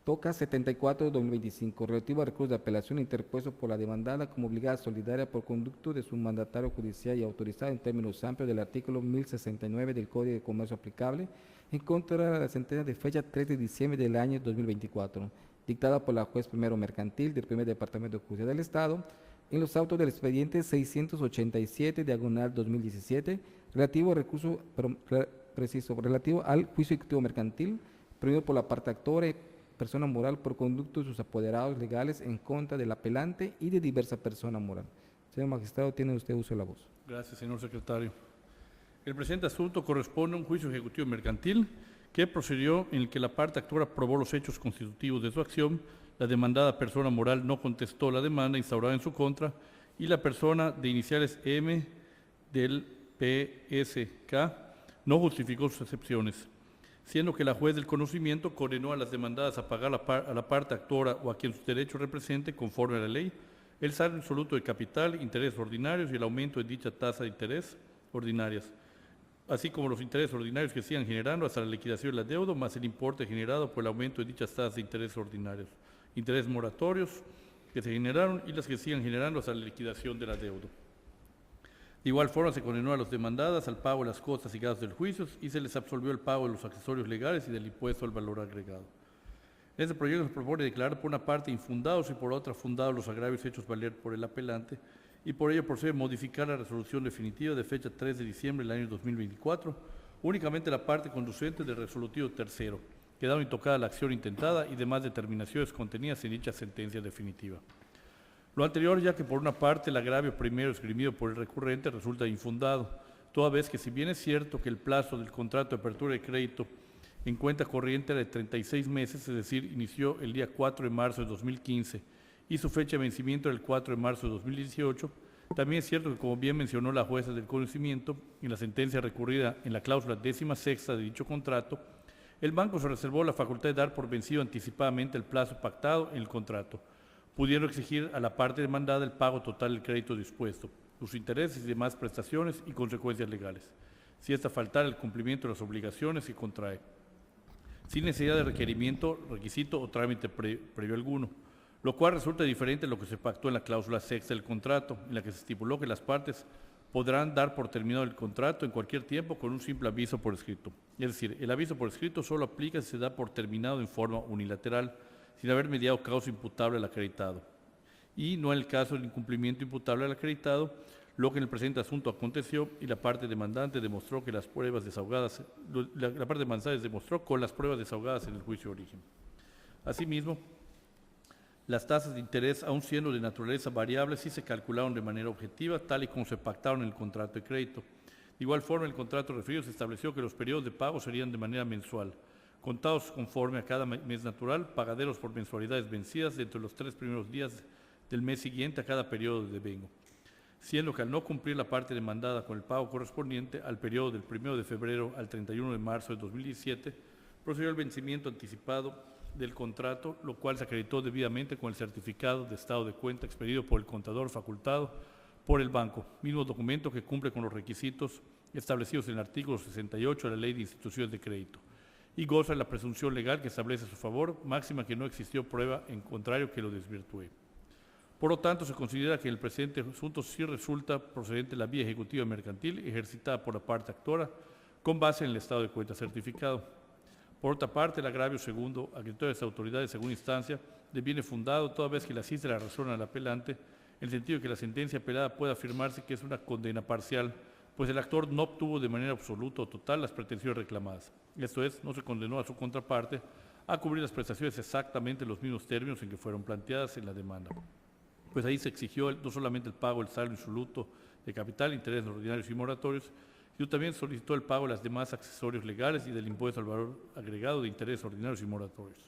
B: Toca 74 de 2025, relativo a recurso de apelación interpuesto por la demandada como obligada solidaria por conducto de su mandatario judicial y autorizado en términos amplios del artículo 1069 del Código de Comercio aplicable, en contra de la sentencia de fecha 3 de diciembre del año 2024, dictada por la juez primero mercantil del primer departamento de justicia del Estado, en los autos del expediente 687, diagonal 2017, relativo al juicio ejecutivo mercantil, promovido por la parte actora y persona moral por conducto de sus apoderados legales en contra del apelante y de diversa persona moral. Señor magistrado, tiene usted uso de la voz.
A: Gracias, señor secretario. El presente asunto corresponde a un juicio ejecutivo mercantil que procedió en el que la parte actora probó los hechos constitutivos de su acción, la demandada persona moral no contestó la demanda instaurada en su contra y la persona de iniciales M del PSK no justificó sus excepciones, siendo que la juez del conocimiento condenó a las demandadas a pagar a la parte actora o a quien su derecho represente, conforme a la ley, el saldo absoluto de capital, intereses ordinarios y el aumento de dicha tasa de interés ordinarias, así como los intereses ordinarios que sigan generando hasta la liquidación del adeudo, más el importe generado por el aumento de dichas tasas de intereses ordinarios, intereses moratorios que se generaron y las que sigan generando hasta la liquidación del adeudo. De igual forma, se condenó a los demandadas al pago de las costas y gastos del juicio y se les absolvió el pago de los accesorios legales y del impuesto al valor agregado. En este proyecto se propone declarar por una parte infundados y por otra fundados los agravios hechos valer por el apelante y por ello procede modificar la resolución definitiva de fecha 3 de diciembre del año 2024, únicamente la parte conducente del resolutivo tercero, quedando intocada la acción intentada y demás determinaciones contenidas en dicha sentencia definitiva. Lo anterior, ya que por una parte el agravio primero esgrimido por el recurrente resulta infundado, toda vez que si bien es cierto que el plazo del contrato de apertura de crédito en cuenta corriente era de 36 meses, es decir, inició el día 4 de marzo de 2015 y su fecha de vencimiento era el 4 de marzo de 2018, también es cierto que, como bien mencionó la jueza del conocimiento, en la sentencia recurrida en la cláusula 16ª de dicho contrato, el banco se reservó la facultad de dar por vencido anticipadamente el plazo pactado en el contrato, pudiendo exigir a la parte demandada el pago total del crédito dispuesto, sus intereses y demás prestaciones y consecuencias legales, si ésta faltara el cumplimiento de las obligaciones que contrae, sin necesidad de requerimiento, requisito o trámite previo alguno, lo cual resulta diferente de lo que se pactó en la cláusula 6ª del contrato, en la que se estipuló que las partes podrán dar por terminado el contrato en cualquier tiempo con un simple aviso por escrito. Es decir, el aviso por escrito solo aplica si se da por terminado en forma unilateral, sin haber mediado causa imputable al acreditado, y no en el caso del incumplimiento imputable al acreditado, lo que en el presente asunto aconteció y la parte demandante demostró que las pruebas desahogadas, la parte demandante demostró con las pruebas desahogadas en el juicio de origen. Asimismo, las tasas de interés, aun siendo de naturaleza variable, sí se calcularon de manera objetiva, tal y como se pactaron en el contrato de crédito. De igual forma, en el contrato referido se estableció que los periodos de pago serían de manera mensual, contados conforme a cada mes natural, pagaderos por mensualidades vencidas dentro de los 3 primeros días del mes siguiente a cada periodo de devengo, siendo que al no cumplir la parte demandada con el pago correspondiente al periodo del 1 de febrero al 31 de marzo de 2017, procedió el vencimiento anticipado del contrato, lo cual se acreditó debidamente con el certificado de estado de cuenta expedido por el contador facultado por el banco, mismo documento que cumple con los requisitos establecidos en el artículo 68 de la Ley de Instituciones de Crédito y goza de la presunción legal que establece a su favor, máxima que no existió prueba en contrario que lo desvirtúe. Por lo tanto, se considera que en el presente asunto sí resulta procedente la vía ejecutiva mercantil ejercitada por la parte actora con base en el estado de cuenta certificado. Por otra parte, el agravio segundo a criterio de las autoridades de segunda instancia deviene fundado toda vez que le asiste la razón al apelante, en el sentido de que la sentencia apelada puede afirmarse que es una condena parcial, pues el actor no obtuvo de manera absoluta o total las pretensiones reclamadas. Esto es, no se condenó a su contraparte a cubrir las prestaciones exactamente en los mismos términos en que fueron planteadas en la demanda. Pues ahí se exigió no solamente el pago del saldo insoluto de capital, intereses ordinarios y moratorios, sino también solicitó el pago de las demás accesorios legales y del impuesto al valor agregado de intereses ordinarios y moratorios,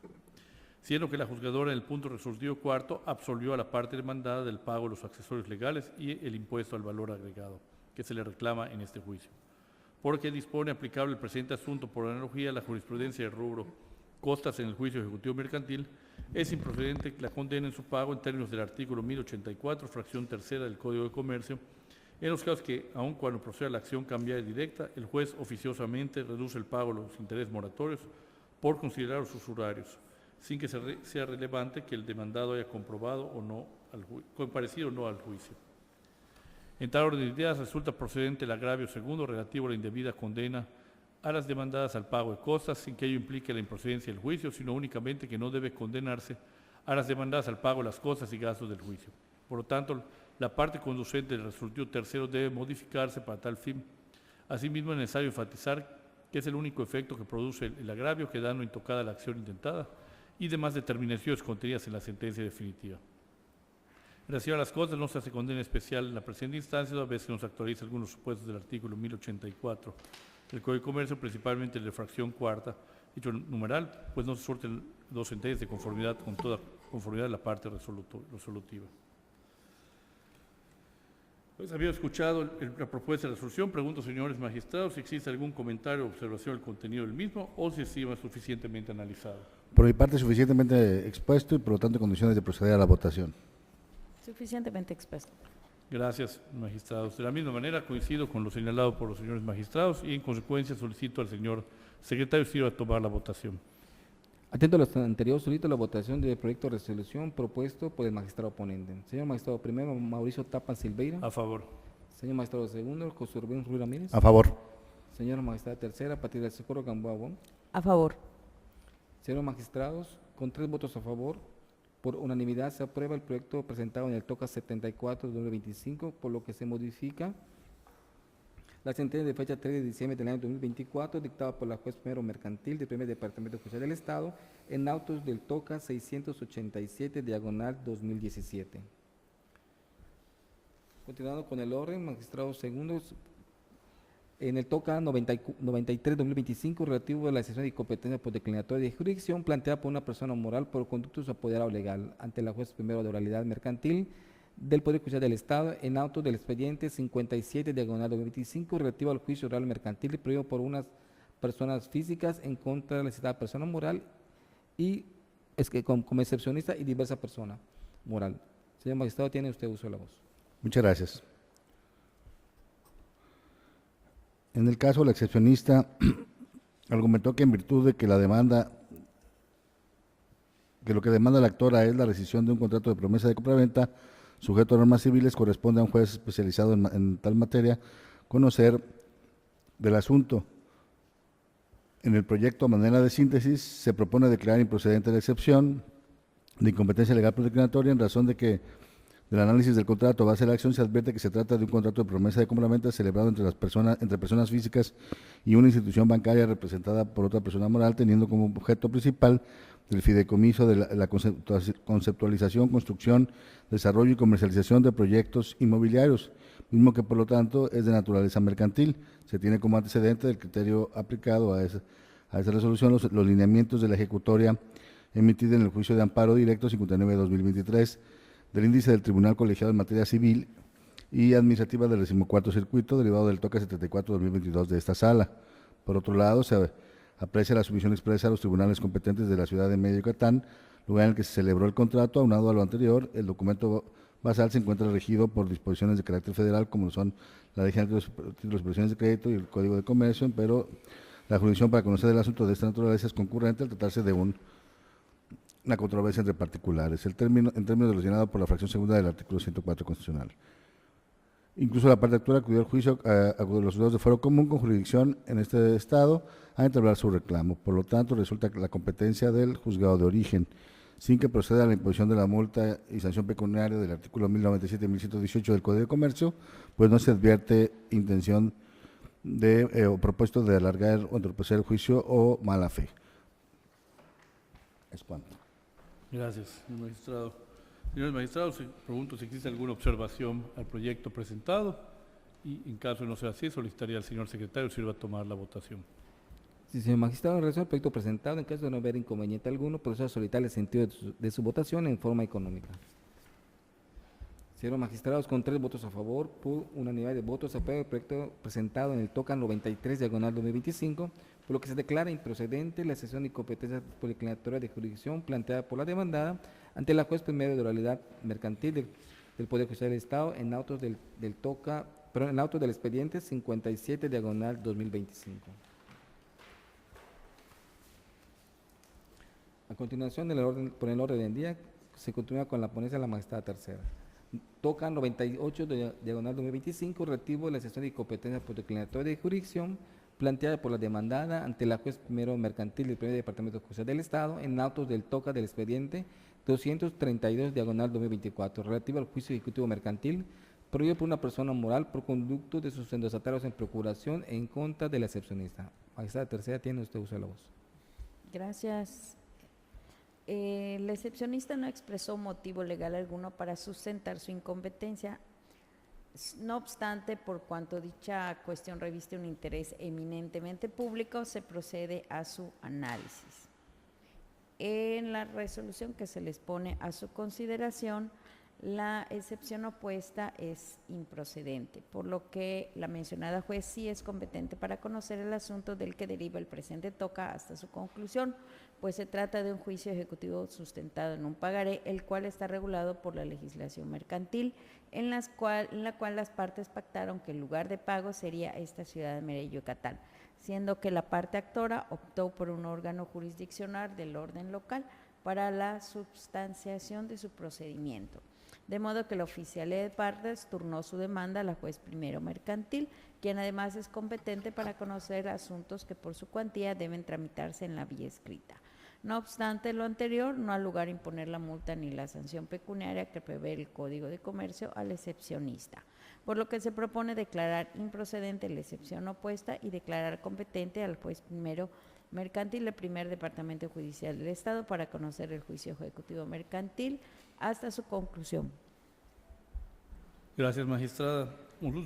A: siendo que la juzgadora en el punto resolutivo cuarto absolvió a la parte demandada del pago de los accesorios legales y el impuesto al valor agregado que se le reclama en este juicio, porque dispone aplicable el presente asunto por analogía a la jurisprudencia de rubro costas en el juicio ejecutivo mercantil, es improcedente la condena en su pago en términos del artículo 1084, fracción tercera del Código de Comercio, en los casos que, aun cuando proceda la acción cambiaria directa, el juez oficiosamente reduce el pago de los intereses moratorios por considerarlos usurarios, sin que sea relevante que el demandado haya comprobado o no comparecido o no al juicio. En tal orden de ideas, resulta procedente el agravio segundo relativo a la indebida condena a las demandadas al pago de costas, sin que ello implique la improcedencia del juicio, sino únicamente que no debe condenarse a las demandadas al pago de las costas y gastos del juicio. Por lo tanto, la parte conducente del resolutivo tercero debe modificarse para tal fin. Asimismo, es necesario enfatizar que es el único efecto que produce el agravio, quedando intocada la acción intentada y demás determinaciones contenidas en la sentencia definitiva. En relación a las costas, no se hace condena especial en la presente instancia, a veces nos actualiza algunos supuestos del artículo 1084 del Código de Comercio, principalmente la fracción cuarta, dicho numeral, pues no se surten dos sentencias de conformidad con toda conformidad de la parte resolutiva. Pues habiendo escuchado la propuesta de resolución, pregunto, señores magistrados, si existe algún comentario o observación del contenido del mismo o si estima suficientemente analizado.
C: Por mi parte, suficientemente expuesto y por lo tanto en condiciones de proceder a la votación.
D: Suficientemente expuesto.
A: Gracias, magistrados. De la misma manera, coincido con lo señalado por los señores magistrados y, en consecuencia, solicito al señor secretario si va a tomar la votación.
B: Atento a lo anterior, solicito la votación del proyecto de resolución propuesto por el magistrado ponente. Señor magistrado primero, Mauricio Tapa Silveira.
A: A favor.
B: Señor magistrado segundo, José Rubén Ruiz Ramírez.
C: A favor.
B: Señora magistrada tercera, Patricia del Socorro Gamboa Bon.
D: A favor.
B: Señores magistrados, con 3 votos a favor, por unanimidad se aprueba el proyecto presentado en el TOCA 74 de 2025, por lo que se modifica la sentencia de fecha 3 de diciembre del año 2024, dictada por la juez primero mercantil del primer departamento judicial del Estado, en autos del TOCA 687, diagonal 2017. Continuando con el orden, magistrados segundos, en el TOCA 93-2025, relativo a la excepción de competencia por declinatoria de jurisdicción planteada por una persona moral por conducto su apoderado legal ante la juez primero de oralidad mercantil del Poder Judicial del Estado en auto del expediente 57 diagonal 2025 relativo al juicio oral mercantil prohibido por unas personas físicas en contra de la citada persona moral y como excepcionista y diversa persona moral. Señor magistrado, tiene usted uso de la voz.
C: Muchas gracias. En el caso, la excepcionista argumentó que en virtud de que lo que demanda la actora es la rescisión de un contrato de promesa de compraventa sujeto a normas civiles, corresponde a un juez especializado en tal materia conocer del asunto. En el proyecto, a manera de síntesis, se propone declarar improcedente la excepción de incompetencia legal por declinatoria en razón de que del análisis del contrato base de la acción se advierte que se trata de un contrato de promesa de compraventa celebrado entre personas físicas y una institución bancaria representada por otra persona moral, teniendo como objeto principal del fideicomiso de la conceptualización, construcción, desarrollo y comercialización de proyectos inmobiliarios, mismo que por lo tanto es de naturaleza mercantil. Se tiene como antecedente del criterio aplicado a esa resolución los lineamientos de la ejecutoria emitida en el juicio de amparo directo 59/2023 del índice del Tribunal Colegiado en Materia Civil y Administrativa del 14º Circuito, derivado del TOCA 74/2022 de esta sala. Por otro lado, se aprecia la sumisión expresa a los tribunales competentes de la ciudad de Mérida, Yucatán, lugar en el que se celebró el contrato. Aunado a lo anterior, el documento basal se encuentra regido por disposiciones de carácter federal, como son la Ley General de Títulos y Operaciones de Crédito y el Código de Comercio, pero la jurisdicción para conocer el asunto de esta naturaleza es concurrente al tratarse de una controversia entre particulares, en términos de lo señalado por la fracción segunda del artículo 104 constitucional. Incluso la parte actual acudió al juicio a los juzgados de fuero común con jurisdicción en este estado a entablar su reclamo. Por lo tanto, resulta que la competencia del juzgado de origen, sin que proceda a la imposición de la multa y sanción pecuniaria del artículo 1097 y 1118 del Código de Comercio, pues no se advierte intención o propósito de alargar o entorpecer el juicio o mala fe. Es cuanto.
A: Gracias, señor magistrado. Señores magistrados, pregunto si existe alguna observación al proyecto presentado y, en caso de no ser así, solicitaría al señor secretario si va a tomar la votación.
B: Sí, señor magistrado, en relación al proyecto presentado, en caso de no haber inconveniente alguno, procede a solicitar el sentido de su votación en forma económica. Señores magistrados, con 3 votos a favor, por unanimidad de votos, aprueba el proyecto presentado en el TOCA 93 diagonal 2025, por lo que se declara improcedente la excepción de incompetencia por declinatoria de jurisdicción planteada por la demandada ante la juez primero de oralidad mercantil del Poder Judicial del Estado en autos del TOCA, perdón, en autos del expediente 57 diagonal 2025. A continuación, por el orden del día, se continúa con la ponencia de la magistrada tercera. Toca 98 de diagonal 2025, relativo a la excepción de competencia por declinatoria de jurisdicción planteada por la demandada ante la juez primero mercantil del primer departamento judicial del Estado en autos del toca del expediente 232 diagonal 2024, relativo al juicio ejecutivo mercantil prohibido por una persona moral por conducto de sus endosatarios en procuración en contra de la excepcionista. Magistrada tercera, tiene usted uso de la voz.
D: Gracias. La excepcionista no expresó motivo legal alguno para sustentar su incompetencia. No obstante, por cuanto dicha cuestión reviste un interés eminentemente público, se procede a su análisis. En la resolución que se les pone a su consideración, la excepción opuesta es improcedente, por lo que la mencionada juez sí es competente para conocer el asunto del que deriva el presente toca hasta su conclusión, pues se trata de un juicio ejecutivo sustentado en un pagaré, el cual está regulado por la legislación mercantil, en la cual las partes pactaron que el lugar de pago sería esta ciudad de Mérida, Yucatán, siendo que la parte actora optó por un órgano jurisdiccional del orden local para la substanciación de su procedimiento. De modo que la oficialía de partes turnó su demanda a la juez primero mercantil, quien además es competente para conocer asuntos que por su cuantía deben tramitarse en la vía escrita. No obstante lo anterior, no ha lugar imponer la multa ni la sanción pecuniaria que prevé el Código de Comercio al excepcionista, por lo que se propone declarar improcedente la excepción opuesta y declarar competente al juez primero mercantil del primer departamento judicial del Estado para conocer el juicio ejecutivo mercantil hasta su conclusión.
A: Gracias, magistrada.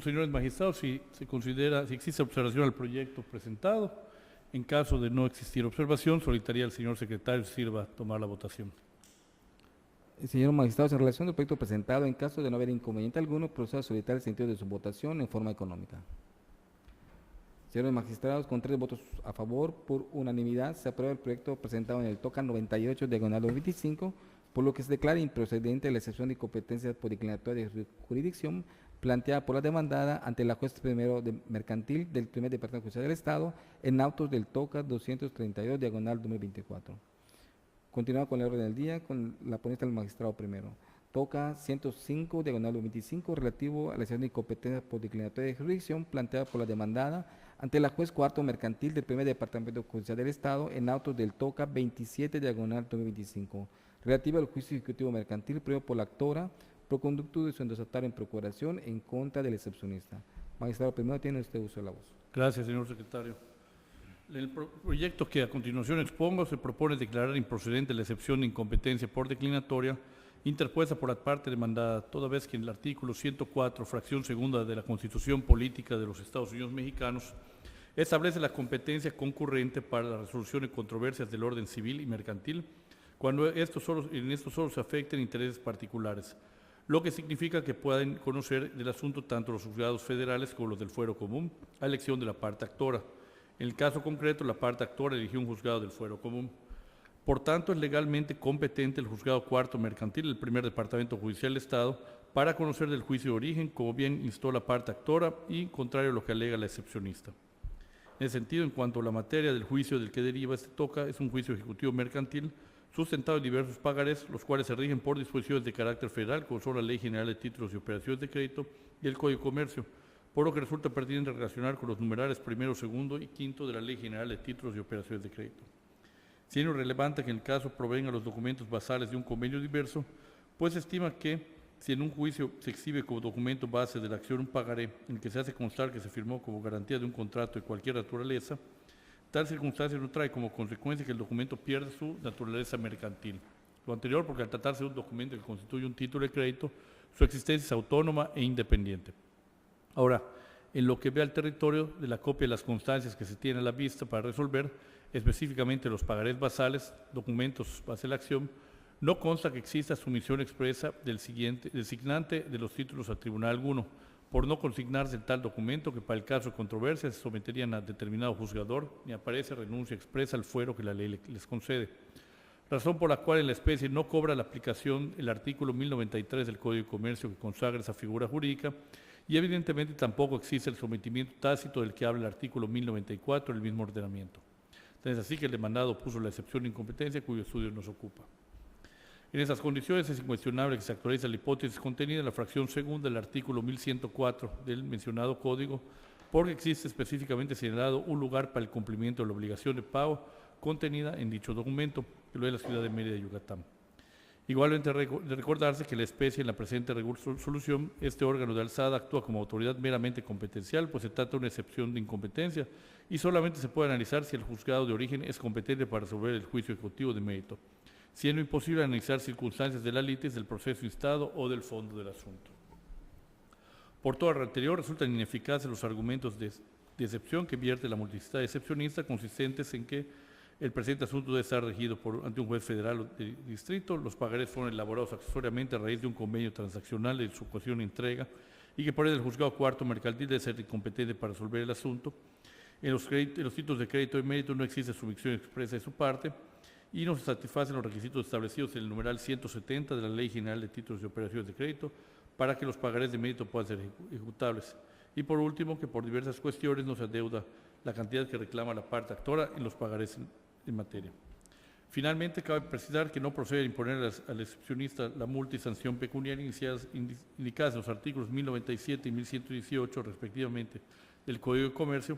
A: Señores magistrados, si existe observación al proyecto presentado, en caso de no existir observación, solicitaría al señor secretario sirva tomar la votación.
B: Señor magistrado, en relación al proyecto presentado, en caso de no haber inconveniente alguno, proceda a solicitar el sentido de su votación en forma económica. Señores magistrados, con 3 votos a favor, por unanimidad, se aprueba el proyecto presentado en el toca 98 diagonal 2025, por lo que se declara improcedente la excepción de incompetencia por declinatoria de jurisdicción planteada por la demandada ante la juez primero mercantil del primer departamento judicial del Estado en autos del toca 232 diagonal 2024. Continuamos con el orden del día con la ponencia del magistrado primero. Toca 105 diagonal 2025 relativo a la excepción de incompetencia por declinatoria de jurisdicción planteada por la demandada ante la juez cuarto mercantil del primer departamento judicial del Estado en autos del toca 27 diagonal 2025 relativo al juicio ejecutivo mercantil prohibido por la actora por conducto de su endosatario en procuración en contra del excepcionista. Magistrado primero, tiene usted uso de la voz.
A: Gracias, señor secretario. El proyecto que a continuación expongo se propone declarar improcedente la excepción de incompetencia por declinatoria interpuesta por la parte demandada, toda vez que en el artículo 104, fracción segunda de la Constitución Política de los Estados Unidos Mexicanos, establece la competencia concurrente para la resolución de controversias del orden civil y mercantil, cuando en esto solo se afecten intereses particulares, lo que significa que pueden conocer del asunto tanto los juzgados federales como los del fuero común, a elección de la parte actora. En el caso concreto, la parte actora eligió un juzgado del fuero común. Por tanto, es legalmente competente el juzgado cuarto mercantil del primer departamento judicial del Estado para conocer del juicio de origen, como bien instó la parte actora y contrario a lo que alega la excepcionista. En ese sentido, en cuanto a la materia del juicio del que deriva este toca, es un juicio ejecutivo mercantil sustentado en diversos pagarés, los cuales se rigen por disposiciones de carácter federal, como son la Ley General de Títulos y Operaciones de Crédito y el Código de Comercio, por lo que resulta pertinente relacionar con los numerales primero, segundo y quinto de la Ley General de Títulos y Operaciones de Crédito. Siendo relevante que en el caso provengan los documentos basales de un convenio diverso, pues se estima que si en un juicio se exhibe como documento base de la acción un pagaré en el que se hace constar que se firmó como garantía de un contrato de cualquier naturaleza, tal circunstancia no trae como consecuencia que el documento pierda su naturaleza mercantil. Lo anterior porque al tratarse de un documento que constituye un título de crédito, su existencia es autónoma e independiente. Ahora, en lo que ve al territorio de la copia de las constancias que se tiene a la vista para resolver, específicamente los pagarés basales, documentos base de la acción, no consta que exista sumisión expresa del signante de los títulos a tribunal alguno, por no consignarse tal documento que para el caso de controversia se someterían a determinado juzgador, ni aparece renuncia expresa al fuero que la ley les concede. Razón por la cual en la especie no cobra la aplicación el artículo 1093 del Código de Comercio que consagra esa figura jurídica, y evidentemente tampoco existe el sometimiento tácito del que habla el artículo 1094 del mismo ordenamiento. Es así que el demandado puso la excepción de incompetencia cuyo estudio nos ocupa. En esas condiciones es incuestionable que se actualiza la hipótesis contenida en la fracción segunda del artículo 1104 del mencionado código, porque existe específicamente señalado un lugar para el cumplimiento de la obligación de pago contenida en dicho documento, que lo es la ciudad de Mérida, Yucatán. Igualmente de recordarse que la especie en la presente resolución, este órgano de alzada actúa como autoridad meramente competencial, pues se trata de una excepción de incompetencia y solamente se puede analizar si el juzgado de origen es competente para resolver el juicio ejecutivo de mérito, siendo imposible analizar circunstancias de la litis, del proceso instado o del fondo del asunto. Por todo lo anterior, resultan ineficaces los argumentos de excepción que vierte la multiplicidad excepcionista, consistentes en que el presente asunto debe estar regido ante un juez federal o de distrito. Los pagarés fueron elaborados accesoriamente a raíz de un convenio transaccional de su ocasión y entrega y que por ende el juzgado cuarto mercantil debe ser incompetente para resolver el asunto. En los títulos de crédito y mérito no existe submisión expresa de su parte y no se satisfacen los requisitos establecidos en el numeral 170 de la Ley General de Títulos y Operaciones de Crédito para que los pagarés de mérito puedan ser ejecutables. Y por último, que por diversas cuestiones no se adeuda la cantidad que reclama la parte actora en los pagarés en materia. Finalmente, cabe precisar que no procede imponer al excepcionista la multa y sanción pecuniaria indicadas en los artículos 1097 y 1118, respectivamente, del Código de Comercio,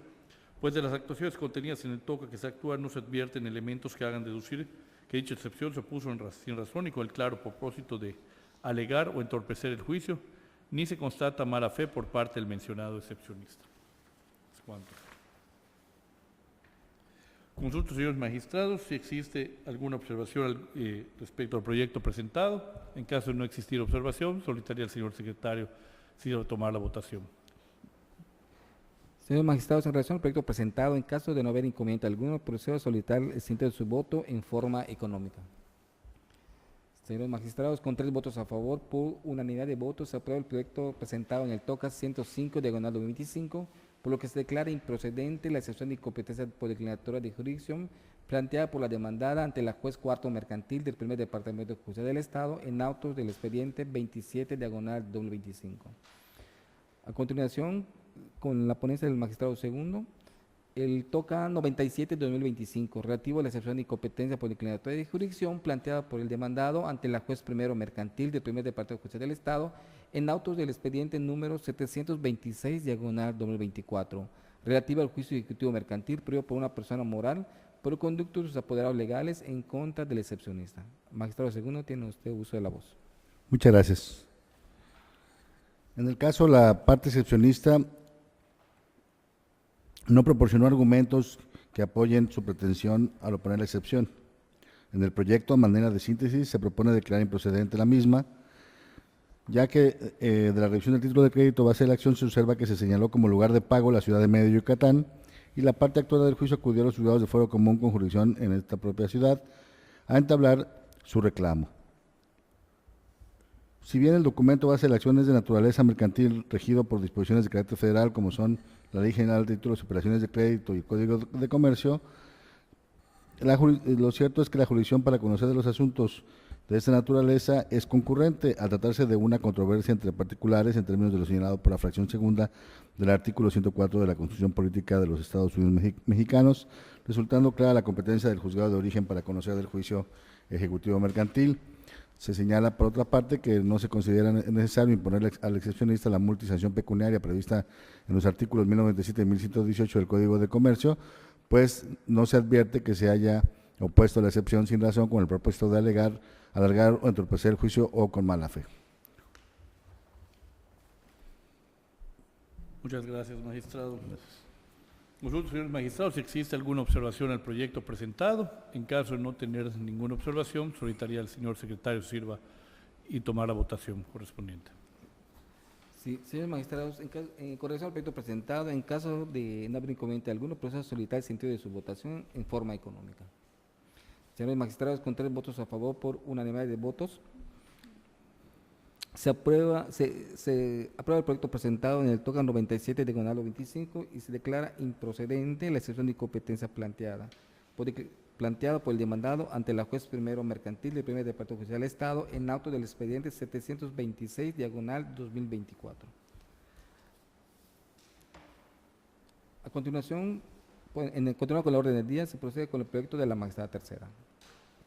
A: pues de las actuaciones contenidas en el TOCA que se actúa no se advierten elementos que hagan deducir que dicha excepción se opuso sin razón y con el claro propósito de alegar o entorpecer el juicio, ni se constata mala fe por parte del mencionado excepcionista. Es cuanto. Consulto, señores magistrados, si existe alguna observación respecto al proyecto presentado. En caso de no existir observación, solicitaría al señor secretario si debe tomar la votación.
B: Señores magistrados, en relación al proyecto presentado, en caso de no haber inconveniente alguno, procedo a solicitar el siguiente de su voto en forma económica. Señores magistrados, con 3 votos a favor, por unanimidad de votos, se aprueba el proyecto presentado en el TOCA 105, diagonal 2025, por lo que se declara improcedente la excepción de incompetencia por declinatoria de jurisdicción planteada por la demandada ante la juez cuarto mercantil del primer departamento de justicia del Estado en autos del expediente 27, diagonal 2025. A continuación, con la ponencia del magistrado segundo, el TOCA 97-2025, relativo a la excepción de incompetencia por declinatoria de jurisdicción planteada por el demandado ante la juez primero mercantil del primer departamento de justicia del Estado en autos del expediente número 726, diagonal 2024, relativa al juicio ejecutivo mercantil previo por una persona moral por el conducto de sus apoderados legales en contra del excepcionista. Magistrado segundo, tiene usted uso de la voz.
C: Muchas gracias. En el caso, la parte excepcionista no proporcionó argumentos que apoyen su pretensión al oponer la excepción. En el proyecto, a manera de síntesis, se propone declarar improcedente la misma, ya que de la revisión del título de crédito base de la acción se observa que se señaló como lugar de pago la ciudad de Mérida, Yucatán, y la parte actuada del juicio acudió a los juzgados de fuero común con jurisdicción en esta propia ciudad a entablar su reclamo. Si bien el documento base de la acción es de naturaleza mercantil regido por disposiciones de carácter federal como son la Ley General de Títulos y Operaciones de Crédito y el Código de Comercio, lo cierto es que la jurisdicción para conocer de los asuntos de esta naturaleza es concurrente al tratarse de una controversia entre particulares en términos de lo señalado por la fracción segunda del artículo 104 de la Constitución Política de los Estados Unidos Mexicanos, resultando clara la competencia del juzgado de origen para conocer del juicio ejecutivo mercantil. Se señala, por otra parte, que no se considera necesario imponer al excepcionista la multa y sanción pecuniaria prevista en los artículos 1097 y 1118 del Código de Comercio, pues no se advierte que se haya opuesto a la excepción sin razón con el propósito de alargar o entorpecer el juicio o con mala fe.
A: Muchas gracias, magistrado. Nosotros, señores magistrados, si existe alguna observación al proyecto presentado, en caso de no tener ninguna observación, solicitaría al señor secretario sirva y tomar la votación correspondiente.
B: Sí, señores magistrados, con relación al proyecto presentado, en caso de no haber inconveniente alguno, procedo a solicitar el sentido de su votación en forma económica. Señores magistrados, con 3 votos a favor por unanimidad de votos, se aprueba el proyecto presentado en el TOCA 97 diagonal 25 y se declara improcedente la excepción de incompetencia planteada por el demandado ante la juez primero mercantil del primer departamento judicial del Estado en auto del expediente 726 diagonal 2024. A continuación, Pues, continuando con la orden del día, se procede con el proyecto de la magistrada tercera.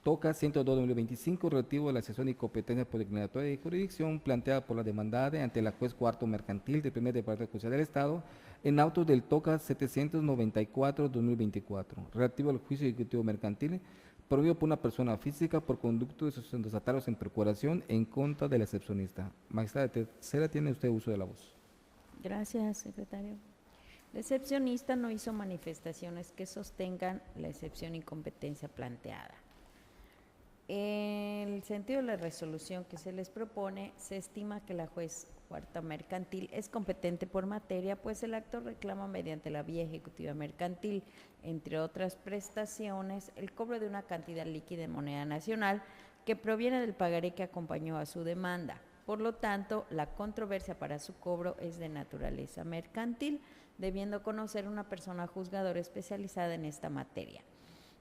B: Toca 102/2025, relativo a la sesión de incompetencia por declaratoria de jurisdicción planteada por la demandada ante la juez cuarto mercantil del primer departamento judicial del Estado en autos del Toca 794/2024, relativo al juicio ejecutivo mercantil promovido por una persona física por conducto de sus endostatarios en procuración en contra del excepcionista. Magistrada tercera, tiene usted uso de la voz.
D: Gracias, secretario. El excepcionista no hizo manifestaciones que sostengan la excepción incompetencia planteada. En el sentido de la resolución que se les propone, se estima que la juez cuarta mercantil es competente por materia, pues el acto reclama mediante la vía ejecutiva mercantil, entre otras prestaciones, el cobro de una cantidad líquida en moneda nacional que proviene del pagaré que acompañó a su demanda. Por lo tanto, la controversia para su cobro es de naturaleza mercantil, debiendo conocer una persona juzgadora especializada en esta materia.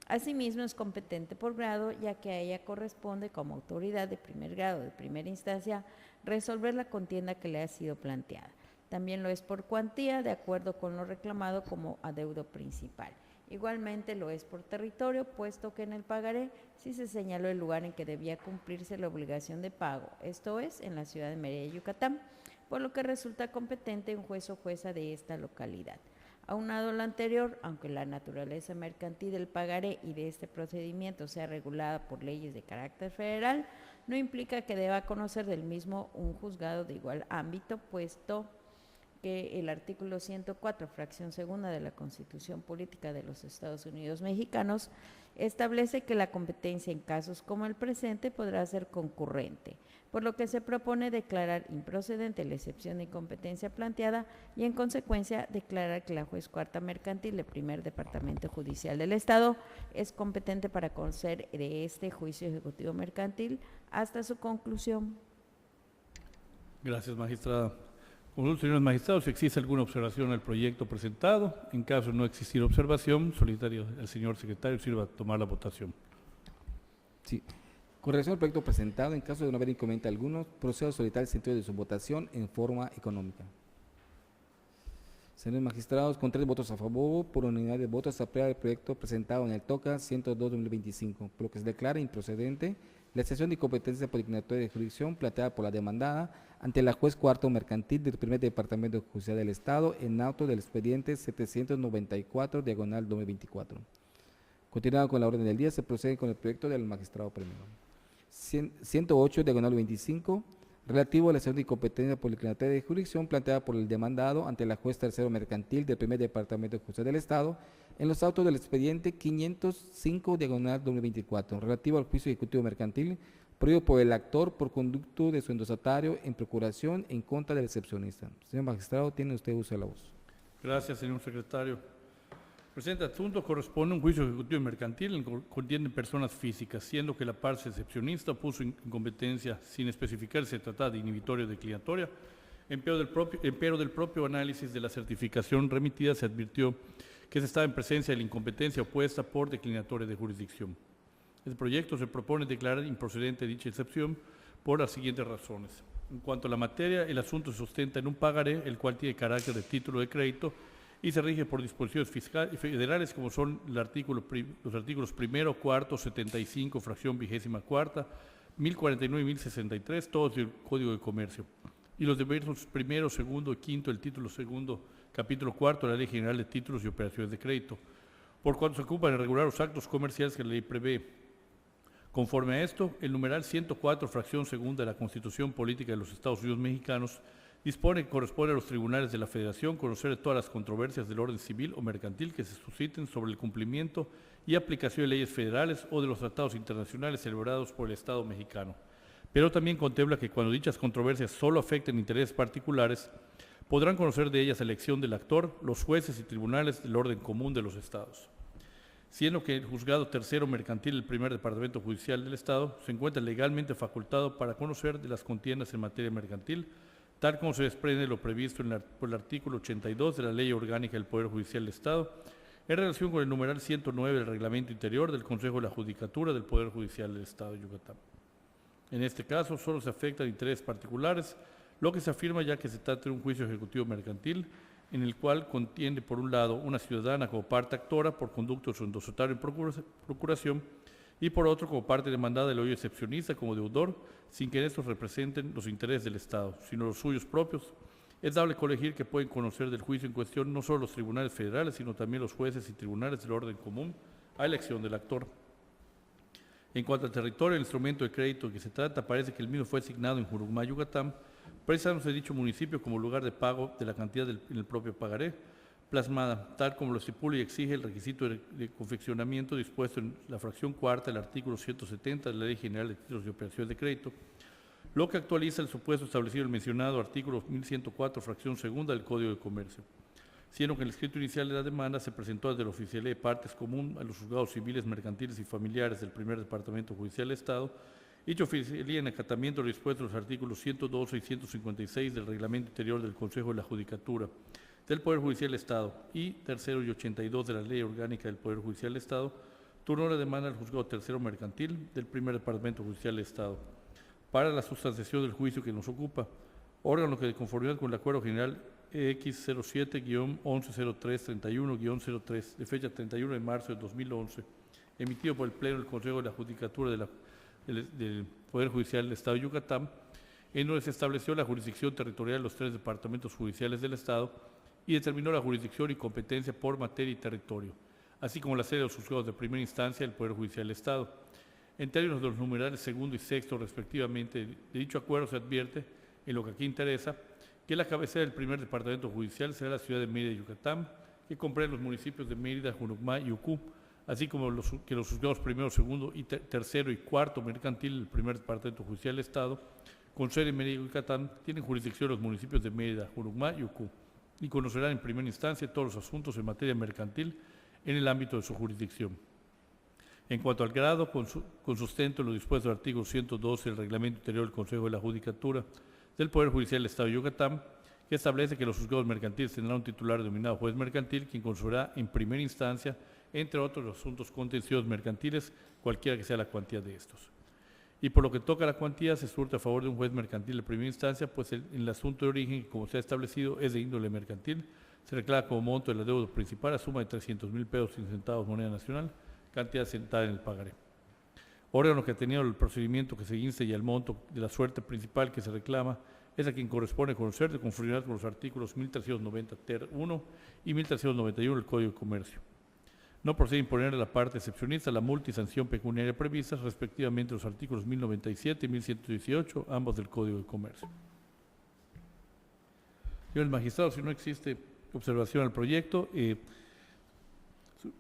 D: Asimismo, es competente por grado, ya que a ella corresponde, como autoridad de primer grado de primera instancia, resolver la contienda que le ha sido planteada. También lo es por cuantía, de acuerdo con lo reclamado como adeudo principal. Igualmente lo es por territorio, puesto que en el pagaré sí se señaló el lugar en que debía cumplirse la obligación de pago, esto es, en la ciudad de Mérida, Yucatán, por lo que resulta competente un juez o jueza de esta localidad. Aunado a lo anterior, aunque la naturaleza mercantil del pagaré y de este procedimiento sea regulada por leyes de carácter federal, no implica que deba conocer del mismo un juzgado de igual ámbito, puesto que el artículo 104, fracción segunda de la Constitución Política de los Estados Unidos Mexicanos, establece que la competencia en casos como el presente podrá ser concurrente, por lo que se propone declarar improcedente la excepción de incompetencia planteada y, en consecuencia, declarar que la juez cuarta mercantil del primer departamento judicial del Estado es competente para conocer de este juicio ejecutivo mercantil hasta su conclusión.
A: Gracias, magistrada. Consulta, señores magistrados, si existe alguna observación al proyecto presentado. En caso de no existir observación, solicitaría al señor secretario sirva a tomar la votación.
B: Sí. Con relación al proyecto presentado, en caso de no haber inconveniente alguno, procedo a solicitar el sentido de su votación en forma económica. Señores magistrados, con 3 votos a favor, por unanimidad de votos, se aprueba el proyecto presentado en el TOCA 102/2025, por lo que se declara improcedente la excepción de incompetencia por declaratoria de jurisdicción planteada por la demandada ante la juez cuarto mercantil del primer departamento judicial del Estado en auto del expediente 794/2024. Continuando con la orden del día, se procede con el proyecto del magistrado primero. 108/25, relativo a la excepción de incompetencia por declaratoria de jurisdicción planteada por el demandado ante la juez tercero mercantil del primer departamento judicial del Estado en los autos del expediente 505/2024, relativo al juicio ejecutivo mercantil prohibido por el actor por conducto de su endosatario en procuración en contra del excepcionista. Señor magistrado, tiene usted uso de la voz.
A: Gracias, señor secretario. Presente asunto corresponde a un juicio ejecutivo mercantil en que contienen personas físicas, siendo que la parte excepcionista puso incompetencia sin especificar si se trata de inhibitoria o declinatoria. Empero del propio análisis de la certificación remitida se advirtió que se estaba en presencia de la incompetencia opuesta por declinatoria de jurisdicción. El proyecto se propone declarar improcedente dicha excepción por las siguientes razones. En cuanto a la materia, el asunto se sustenta en un pagaré, el cual tiene carácter de título de crédito y se rige por disposiciones federales como son los artículos primero, cuarto, 75, fracción 24ª, 1049 y 1063, todos del Código de Comercio, y los diversos primero, segundo y quinto del título segundo, capítulo cuarto de la Ley General de Títulos y Operaciones de Crédito, por cuanto se ocupan de regular los actos comerciales que la ley prevé. Conforme a esto, el numeral 104, fracción segunda de la Constitución Política de los Estados Unidos Mexicanos, dispone que corresponde a los tribunales de la Federación conocer todas las controversias del orden civil o mercantil que se susciten sobre el cumplimiento y aplicación de leyes federales o de los tratados internacionales celebrados por el Estado mexicano. Pero también contempla que cuando dichas controversias solo afecten intereses particulares, podrán conocer de ellas la elección del actor, los jueces y tribunales del orden común de los estados. Siendo que el juzgado tercero mercantil del primer departamento judicial del Estado se encuentra legalmente facultado para conocer de las contiendas en materia mercantil, tal como se desprende de lo previsto por el artículo 82 de la Ley Orgánica del Poder Judicial del Estado, en relación con el numeral 109 del Reglamento Interior del Consejo de la Judicatura del Poder Judicial del Estado de Yucatán. En este caso, solo se afectan intereses particulares, lo que se afirma ya que se trata de un juicio ejecutivo mercantil, en el cual contiene, por un lado, una ciudadana como parte actora por conducto de su endosatario en procuración, y por otro, como parte demandada del hoyo excepcionista como deudor, sin que estos representen los intereses del Estado, sino los suyos propios. Es dable colegir que pueden conocer del juicio en cuestión no solo los tribunales federales, sino también los jueces y tribunales del orden común, a elección del actor. En cuanto al territorio, el instrumento de crédito de que se trata, parece que el mismo fue asignado en Jurucmá, Yucatán, precisándose dicho municipio como lugar de pago de la cantidad en el propio pagaré, plasmada, tal como lo estipula y exige el requisito de confeccionamiento dispuesto en la fracción cuarta del artículo 170 de la Ley General de Títulos de Operaciones de Crédito, lo que actualiza el supuesto establecido en el mencionado artículo 1104, fracción segunda del Código de Comercio, siendo que el escrito inicial de la demanda se presentó desde la Oficialía de Partes Común a los juzgados civiles, mercantiles y familiares del primer Departamento Judicial del Estado, dicha oficialía en acatamiento de lo dispuesto en los artículos 112 y 156 del Reglamento Interior del Consejo de la Judicatura del Poder Judicial del Estado y tercero y 82 de la Ley Orgánica del Poder Judicial del Estado, turnó la demanda al Juzgado Tercero Mercantil del primer Departamento Judicial del Estado para la sustanciación del juicio que nos ocupa, órgano que de conformidad con el Acuerdo General EX 07-110331-03 de fecha 31 de marzo de 2011, emitido por el Pleno del Consejo de la Judicatura del Poder Judicial del Estado de Yucatán, en donde se estableció la jurisdicción territorial de los 3 departamentos judiciales del Estado y determinó la jurisdicción y competencia por materia y territorio, así como la sede de los juzgados de primera instancia del Poder Judicial del Estado. En términos de los numerales segundo y sexto, respectivamente, de dicho acuerdo se advierte, en lo que aquí interesa, que la cabecera del primer departamento judicial será la ciudad de Mérida, Yucatán, que comprende los municipios de Mérida, Junucmá y Ucú, así como que los juzgados primero, segundo y tercero y cuarto mercantil del primer departamento judicial del Estado, con sede en Mérida, Yucatán, tienen jurisdicción los municipios de Mérida, Junucmá y Ucú, y conocerán en primera instancia todos los asuntos en materia mercantil en el ámbito de su jurisdicción. En cuanto al grado, con sustento en lo dispuesto del artículo 112 del Reglamento Interior del Consejo de la Judicatura del Poder Judicial del Estado de Yucatán, que establece que los juzgados mercantiles tendrán un titular denominado juez mercantil, quien consultará en primera instancia, entre otros los asuntos contenciosos mercantiles, cualquiera que sea la cuantía de estos. Y por lo que toca a la cuantía, se surte a favor de un juez mercantil de primera instancia, pues en el asunto de origen, como se ha establecido, es de índole mercantil, se reclama como monto de la deuda principal a suma de 300,000 pesos sin centavos moneda nacional, cantidad sentada en el pagaré. Órgano que ha tenido el procedimiento que se insta y el monto de la suerte principal que se reclama es a quien corresponde conocer de conformidad con los artículos 1390 ter 1 y 1391 del Código de Comercio. No procede imponer a la parte excepcionista la multa y sanción pecuniaria previstas, respectivamente los artículos 1097 y 1118, ambos del Código de Comercio. Señor magistrado, si no existe observación al proyecto,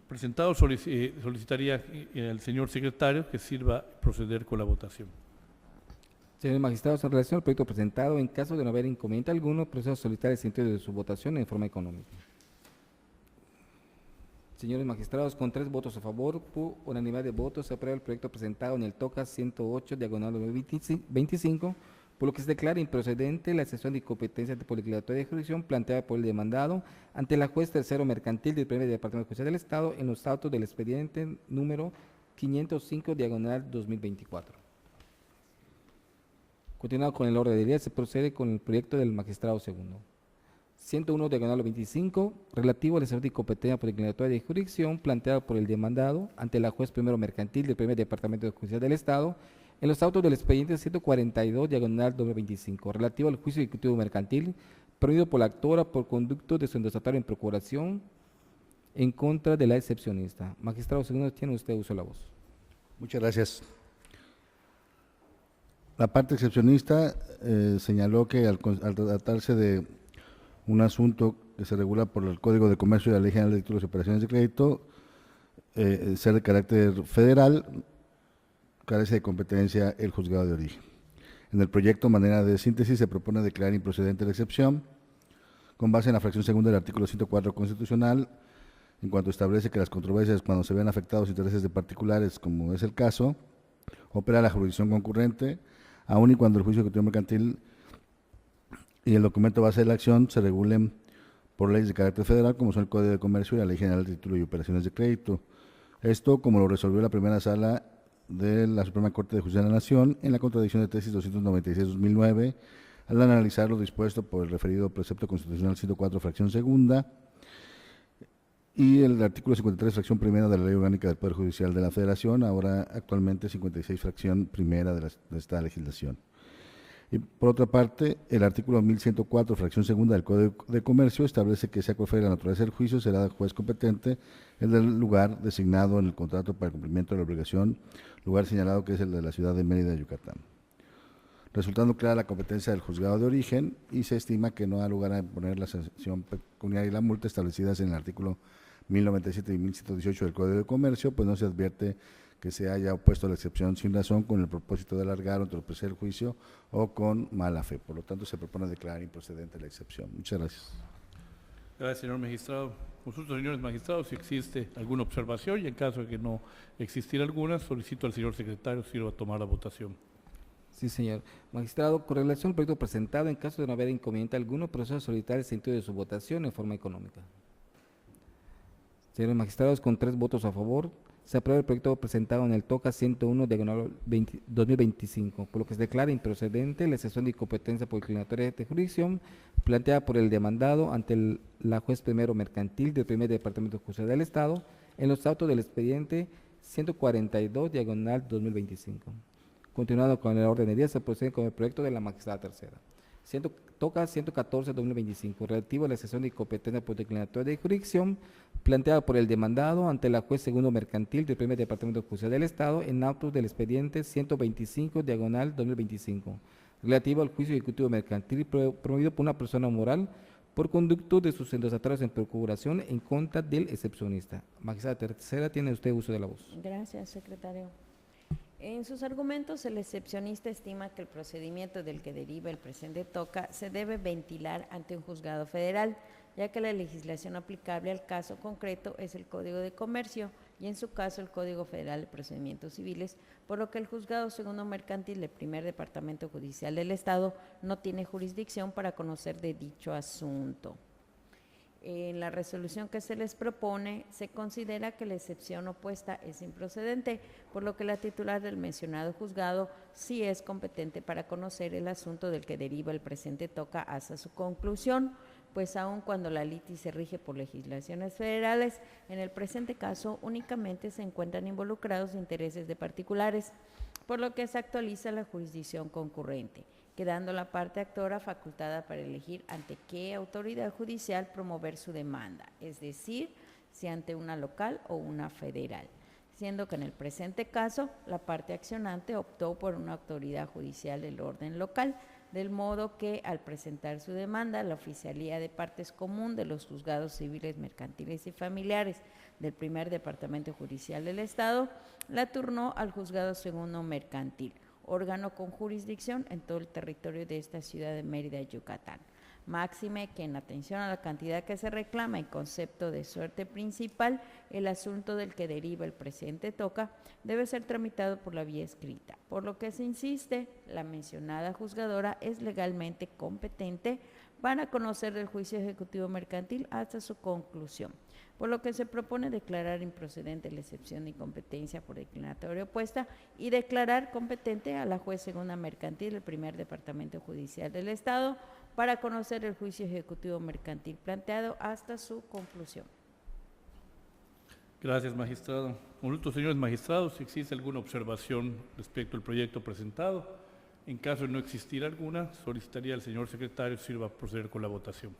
A: presentado solicitaría al señor secretario que sirva proceder con la votación.
B: Señores magistrados, en relación al proyecto presentado, en caso de no haber inconveniente alguno, procedo a solicitar el sentido de su votación en forma económica. Señores magistrados, con 3 votos a favor, por unanimidad de votos, se aprueba el proyecto presentado en el TOCA 108, diagonal 2025, por lo que se declara improcedente la excepción de incompetencia de policlatoria de jurisdicción planteada por el demandado ante la juez tercero mercantil del primer Departamento Judicial del Estado en los autos del expediente número 505, diagonal 2024. Continuando con el orden del día, se procede con el proyecto del magistrado segundo. 101, diagonal 25, relativo a la excepción de incompetencia policlatoria de jurisdicción planteada por el demandado ante la juez primero mercantil del primer Departamento Judicial del Estado en los autos del expediente 142, diagonal 2025, relativo al juicio ejecutivo mercantil promovido por la actora por conducto de su endosatario en procuración en contra de la excepcionista. Magistrado segundo, tiene usted uso de la voz.
C: Muchas gracias. La parte excepcionista señaló que al tratarse de un asunto que se regula por el Código de Comercio y la Ley General de Títulos y Operaciones de Crédito, ser de carácter federal, carece de competencia el juzgado de origen. En el proyecto, manera de síntesis, se propone declarar improcedente la excepción, con base en la fracción segunda del artículo 104 constitucional, en cuanto establece que las controversias, cuando se vean afectados intereses de particulares, como es el caso, opera la jurisdicción concurrente, aun y cuando el juicio ejecutivo mercantil y el documento base de la acción se regulen por leyes de carácter federal, como son el Código de Comercio y la Ley General de Títulos y Operaciones de Crédito. Esto, como lo resolvió la primera sala de la Suprema Corte de Justicia de la Nación, en la contradicción de tesis 296-2009, al analizar lo dispuesto por el referido precepto constitucional 104, fracción segunda, y el artículo 53, fracción primera de la Ley Orgánica del Poder Judicial de la Federación, ahora actualmente 56, fracción primera de esta legislación. Y por otra parte, el artículo 1104, fracción segunda del Código de Comercio establece que sea cual fuere la naturaleza del juicio, será el juez competente el del lugar designado en el contrato para el cumplimiento de la obligación, lugar señalado que es el de la ciudad de Mérida, Yucatán. Resultando clara la competencia del juzgado de origen y se estima que no ha lugar a imponer la sanción pecuniaria y la multa establecidas en el artículo 1097 y 1118 del Código de Comercio, pues no se advierte que se haya opuesto a la excepción sin razón con el propósito de alargar o entorpecer el juicio o con mala fe. Por lo tanto, se propone declarar improcedente la excepción. Muchas gracias.
A: Gracias, señor magistrado. Consulto, señores magistrados, si existe alguna observación y en caso de que no existiera alguna, solicito al señor secretario si va a tomar la votación.
B: Sí, señor. Magistrado, con relación al proyecto presentado, en caso de no haber inconveniente alguno, procedo a solicitar el sentido de su votación en forma económica. Señores magistrados, con 3 votos a favor, se aprueba el proyecto presentado en el TOCA 101 diagonal 2025, por lo que se declara improcedente la excepción de incompetencia por inclinatoria de jurisdicción planteada por el demandado ante la juez primero mercantil del primer departamento judicial del Estado en los autos del expediente 142 diagonal 2025. Continuando con el orden de día, se procede con el proyecto de la magistrada tercera. TOCA 114-2025, relativo a la excepción de incompetencia por declinatoria de jurisdicción planteada por el demandado ante la juez segundo mercantil del primer departamento judicial del Estado en autos del expediente 125 diagonal 2025, relativo al juicio ejecutivo mercantil promovido por una persona moral por conducto de sus endosatarios en procuración en contra del excepcionista. Magistrada tercera, tiene usted uso de la voz.
D: Gracias, secretario. En sus argumentos, el excepcionista estima que el procedimiento del que deriva el presente TOCA se debe ventilar ante un juzgado federal, ya que la legislación aplicable al caso concreto es el Código de Comercio y en su caso el Código Federal de Procedimientos Civiles, por lo que el juzgado segundo mercantil del primer departamento judicial del Estado no tiene jurisdicción para conocer de dicho asunto. En la resolución que se les propone, se considera que la excepción opuesta es improcedente, por lo que la titular del mencionado juzgado sí es competente para conocer el asunto del que deriva el presente TOCA hasta su conclusión, pues aun cuando la litis se rige por legislaciones federales, en el presente caso únicamente se encuentran involucrados intereses de particulares, por lo que se actualiza la jurisdicción concurrente, quedando la parte actora facultada para elegir ante qué autoridad judicial promover su demanda, es decir, si ante una local o una federal, siendo que en el presente caso la parte accionante optó por una autoridad judicial del orden local, del modo que al presentar su demanda, la Oficialía de Partes Común de los Juzgados Civiles, Mercantiles y Familiares del primer Departamento Judicial del Estado la turnó al Juzgado Segundo Mercantil, órgano con jurisdicción en todo el territorio de esta ciudad de Mérida, Yucatán. Máxime que en atención a la cantidad que se reclama en concepto de suerte principal, el asunto del que deriva el presente TOCA debe ser tramitado por la vía escrita, por lo que se insiste, la mencionada juzgadora es legalmente competente para conocer del juicio ejecutivo mercantil hasta su conclusión, por lo que se propone declarar improcedente la excepción de incompetencia por declinatoria opuesta y declarar competente a la juez segunda mercantil del primer departamento judicial del Estado para conocer el juicio ejecutivo mercantil planteado hasta su conclusión.
A: Gracias, magistrado. Consulto, señores magistrados, si existe alguna observación respecto al proyecto presentado. En caso de no existir alguna, solicitaría al señor secretario si va a proceder con la votación.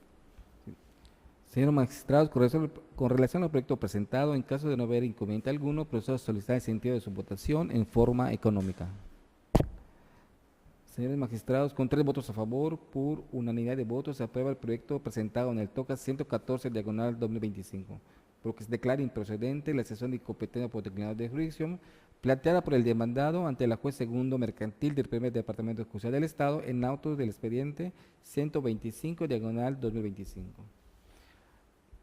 B: Señor magistrado, con relación al proyecto presentado, en caso de no haber inconveniente alguno, procedo a solicitar el sentido de su votación en forma económica. Señores magistrados, con 3 votos a favor, por unanimidad de votos, se aprueba el proyecto presentado en el TOCA 114 diagonal 2025, por lo que se declara improcedente la excepción de incompetencia por declinación de jurisdicción planteada por el demandado ante la juez segundo mercantil del primer departamento judicial del Estado en autos del expediente 125 diagonal 2025.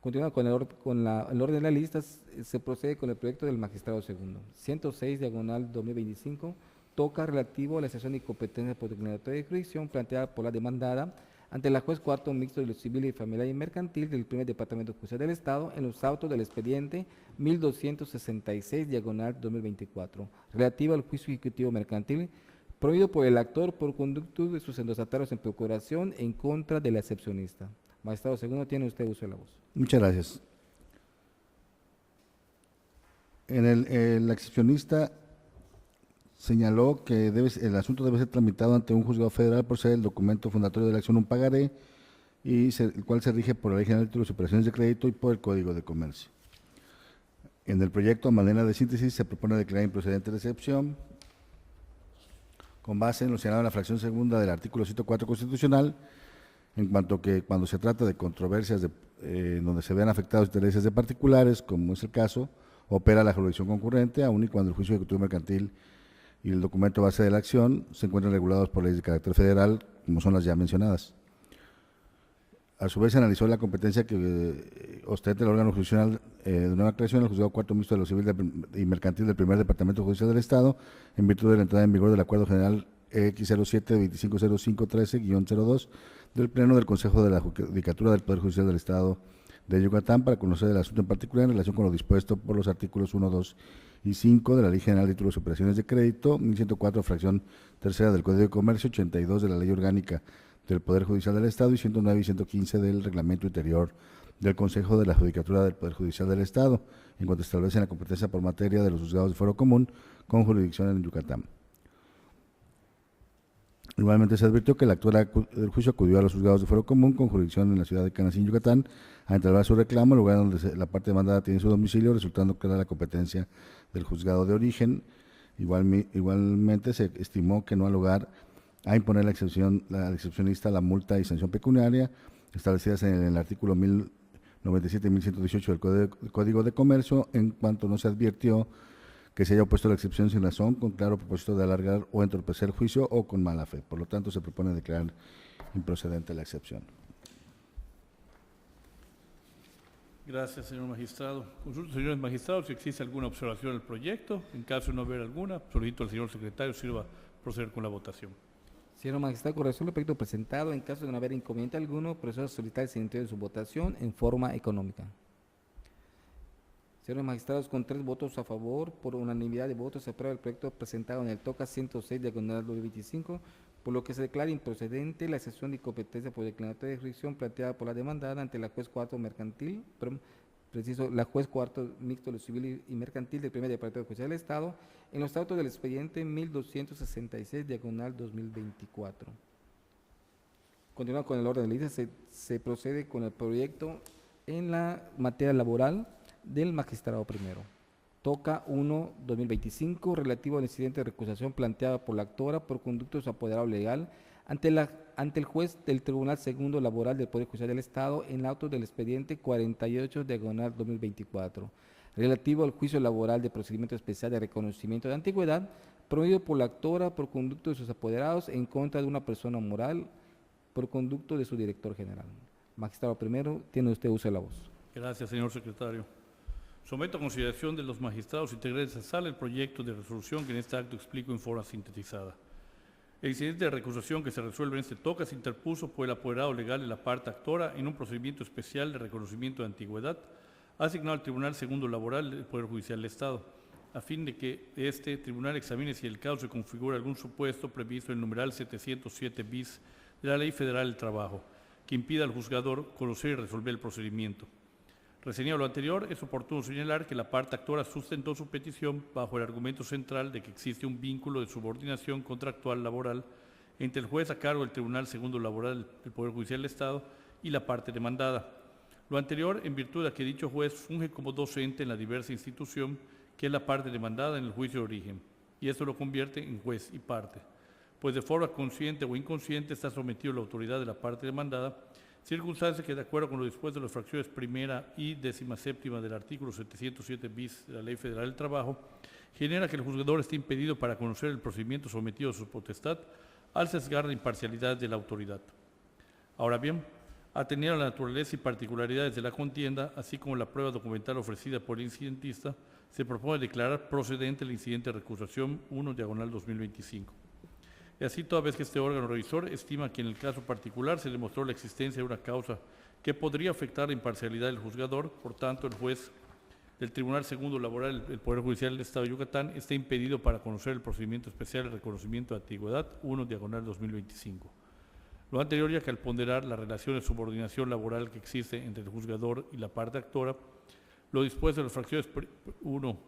B: Continuando con el orden de la lista, se procede con el proyecto del magistrado segundo. 106 diagonal 2025, TOCA relativo a la excepción de incompetencia por declaratoria de jurisdicción planteada por la demandada ante la juez cuarto mixto de lo civil y familiar y mercantil del primer departamento judicial del Estado en los autos del expediente 1266 diagonal 2024, relativo al juicio ejecutivo mercantil prohibido por el actor por conducto de sus endostatarios en procuración en contra del excepcionista. Magistrado segundo, tiene usted uso de la voz.
C: Muchas gracias. El excepcionista señaló que el asunto debe ser tramitado ante un juzgado federal por ser el documento fundatorio de la acción un pagaré, el cual se rige por la Ley General de Títulos y Operaciones de Crédito y por el Código de Comercio. En el proyecto, a manera de síntesis, se propone declarar improcedente la excepción con base en lo señalado en la fracción segunda del artículo 104 constitucional, en cuanto que cuando se trata de controversias donde se vean afectados intereses de particulares, como es el caso, opera la jurisdicción concurrente, aun y cuando el juicio ejecutivo mercantil y el documento base de la acción se encuentran regulados por leyes de carácter federal, como son las ya mencionadas. A su vez, se analizó la competencia que ostenta el órgano jurisdiccional de nueva creación, el Juzgado Cuarto Mixto de lo Civil y Mercantil del Primer Departamento Judicial del Estado, en virtud de la entrada en vigor del Acuerdo General X07-250513-02 del Pleno del Consejo de la Judicatura del Poder Judicial del Estado de Yucatán, para conocer el asunto en particular en relación con lo dispuesto por los artículos 1, 2 y 5 de la Ley General de Títulos y Operaciones de Crédito, 1104, fracción tercera del Código de Comercio, 82 de la Ley Orgánica del Poder Judicial del Estado y 109 y 115 del Reglamento Interior del Consejo de la Judicatura del Poder Judicial del Estado, en cuanto establecen la competencia por materia de los juzgados de fuero común con jurisdicción en Yucatán. Igualmente se advirtió que el actor del juicio acudió a los juzgados de fuero común con jurisdicción en la ciudad de Canacín, Yucatán, a entregar su reclamo, lugar donde la parte demandada tiene su domicilio, resultando clara la competencia del juzgado de origen. Igualmente se estimó que no ha lugar a imponer al excepcionista la multa y sanción pecuniaria establecidas en el artículo 1097 y 1118 del Código de Comercio, en cuanto no se advirtió que se haya opuesto la excepción sin razón, con claro propósito de alargar o entorpecer el juicio o con mala fe. Por lo tanto, se propone declarar improcedente la excepción.
A: Gracias, señor magistrado. Consulto, señores magistrados, si existe alguna observación al proyecto. En caso de no haber alguna, solicito al señor secretario sirva proceder con la votación.
B: Señor magistrado, con relación al proyecto presentado, en caso de no haber inconveniente alguno, procedo a solicitar el siguiente de su votación en forma económica. Señores magistrados, con 3 votos a favor, por unanimidad de votos, se aprueba el proyecto presentado en el TOCA 106, diagonal 2025, por lo que se declara improcedente la excepción de incompetencia por declaratoria de jurisdicción planteada por la demandada ante la juez cuarto mercantil, la juez cuarto mixto de lo civil y mercantil del Primer Departamento Judicial del Estado, en los datos del expediente 1266, diagonal 2024. Continuando con el orden del día, se procede con el proyecto en la materia laboral del magistrado primero. Toca 1-2025, relativo al incidente de recusación planteada por la actora por conducto de su apoderado legal ante el juez del Tribunal Segundo Laboral del Poder Judicial del Estado en el auto del expediente 48, diagonal 2024, relativo al juicio laboral de procedimiento especial de reconocimiento de antigüedad, promovido por la actora por conducto de sus apoderados en contra de una persona moral por conducto de su director general. Magistrado primero, tiene usted uso de la voz.
A: Gracias, señor secretario. Someto a consideración de los magistrados integrantes de esta sala el proyecto de resolución que en este acto explico en forma sintetizada. El incidente de recusación que se resuelve en este TOCA se interpuso por el apoderado legal de la parte actora en un procedimiento especial de reconocimiento de antigüedad asignado al Tribunal Segundo Laboral del Poder Judicial del Estado, a fin de que este tribunal examine si el caso se configura algún supuesto previsto en el numeral 707 bis de la Ley Federal del Trabajo, que impida al juzgador conocer y resolver el procedimiento. Reseñado lo anterior, es oportuno señalar que la parte actora sustentó su petición bajo el argumento central de que existe un vínculo de subordinación contractual laboral entre el juez a cargo del Tribunal Segundo Laboral del Poder Judicial del Estado y la parte demandada. Lo anterior, en virtud de que dicho juez funge como docente en la diversa institución que es la parte demandada en el juicio de origen, y esto lo convierte en juez y parte, pues de forma consciente o inconsciente está sometido a la autoridad de la parte demandada, circunstancia que, de acuerdo con lo dispuesto en las fracciones primera y 17ª del artículo 707 bis de la Ley Federal del Trabajo, genera que el juzgador esté impedido para conocer el procedimiento sometido a su potestad al sesgar la imparcialidad de la autoridad. Ahora bien, atendiendo a la naturaleza y particularidades de la contienda, así como la prueba documental ofrecida por el incidentista, se propone declarar procedente el incidente de recusación 1/2025. Y así, toda vez que este órgano revisor estima que en el caso particular se demostró la existencia de una causa que podría afectar la imparcialidad del juzgador, por tanto, el juez del Tribunal Segundo Laboral del Poder Judicial del Estado de Yucatán está impedido para conocer el procedimiento especial de reconocimiento de antigüedad 1/2025. Lo anterior, ya que al ponderar la relación de subordinación laboral que existe entre el juzgador y la parte actora, lo dispuesto en las fracciones 1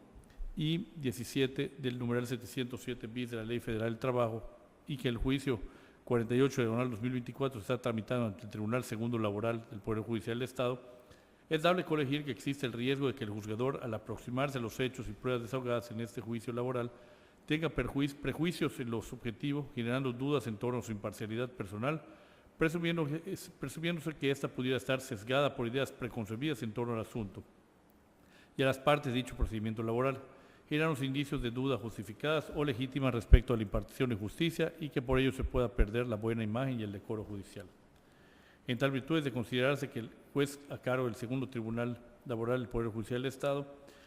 A: y 17 del numeral 707 bis de la Ley Federal del Trabajo y que el juicio 48/2024 se está tramitando ante el Tribunal Segundo Laboral del Poder Judicial del Estado, es dable colegir que existe el riesgo de que el juzgador, al aproximarse a los hechos y pruebas desahogadas en este juicio laboral, tenga prejuicios en lo subjetivo, generando dudas en torno a su imparcialidad personal, presumiéndose que ésta pudiera estar sesgada por ideas preconcebidas en torno al asunto y a las partes de dicho procedimiento laboral, generando indicios de duda justificadas o legítimas respecto a la impartición de justicia y que por ello se pueda perder la buena imagen y el decoro judicial. En tal virtud es de considerarse que el juez a cargo del Segundo Tribunal Laboral del Poder Judicial del Estado,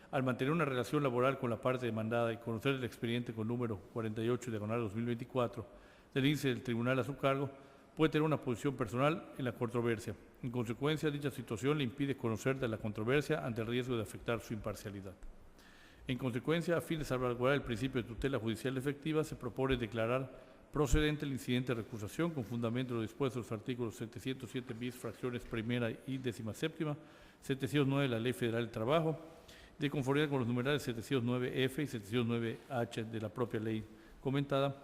A: al mantener una relación laboral con la parte demandada y conocer el expediente con número 48/2024 del índice del tribunal a su cargo, puede tener una posición personal en la controversia. En consecuencia, dicha situación le impide conocer de la controversia ante el riesgo de afectar su imparcialidad. En consecuencia, a fin de salvaguardar el principio de tutela judicial efectiva, se propone declarar procedente el incidente de recusación con fundamento en lo dispuesto en los artículos 707 bis, fracciones primera y 17ª, 709 de la Ley Federal del Trabajo, de conformidad con los numerales 709F y 709H de la propia ley comentada,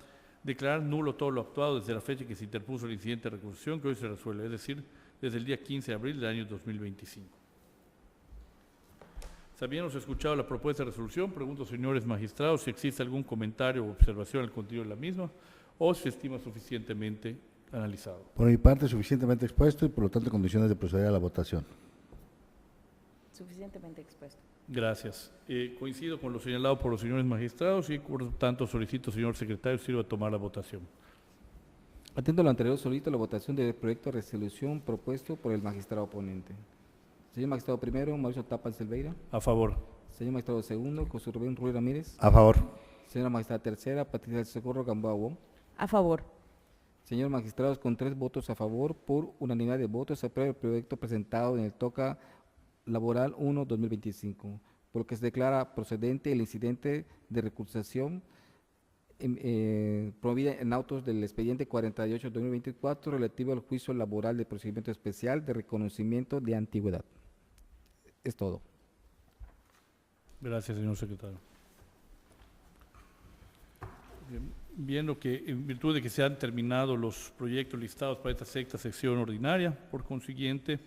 A: declarar nulo todo lo actuado desde la fecha que se interpuso el incidente de recusación que hoy se resuelve, es decir, desde el día 15 de abril del año 2025. Habiéndose escuchado la propuesta de resolución, pregunto, señores magistrados, si existe algún comentario o observación al contenido de la misma o se estima suficientemente analizado.
C: Por mi parte, suficientemente expuesto y por lo tanto en condiciones de proceder a la votación.
D: Suficientemente expuesto.
A: Gracias. Coincido con lo señalado por los señores magistrados y por lo tanto solicito, señor secretario, sirva a tomar la votación.
B: Atento a lo anterior, solicito la votación del proyecto de resolución propuesto por el magistrado ponente. Señor magistrado primero, Mauricio Tappan Silveira.
A: A favor.
B: Señor magistrado segundo, José Rubén Ruiz Ramírez.
C: A favor.
B: Señora magistrada tercera, Patricia del Socorro Gamboa Wong.
D: A favor.
B: Señores magistrados, con 3 votos a favor, por unanimidad de votos, se aprueba el proyecto presentado en el TOCA Laboral 1/2025, por lo que se declara procedente el incidente de recusación promovida en autos del expediente 48/2024 relativo al juicio laboral de procedimiento especial de reconocimiento de antigüedad. Es todo.
A: Gracias, señor secretario. Viendo que en virtud de que se han terminado los proyectos listados para esta sexta sección ordinaria, por consiguiente,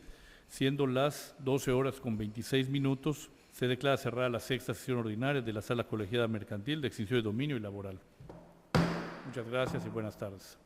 A: siendo las 12:26, se declara cerrada la sexta sesión ordinaria de la Sala Colegiada Mercantil de Extinción de Dominio y Laboral. Muchas gracias y buenas tardes.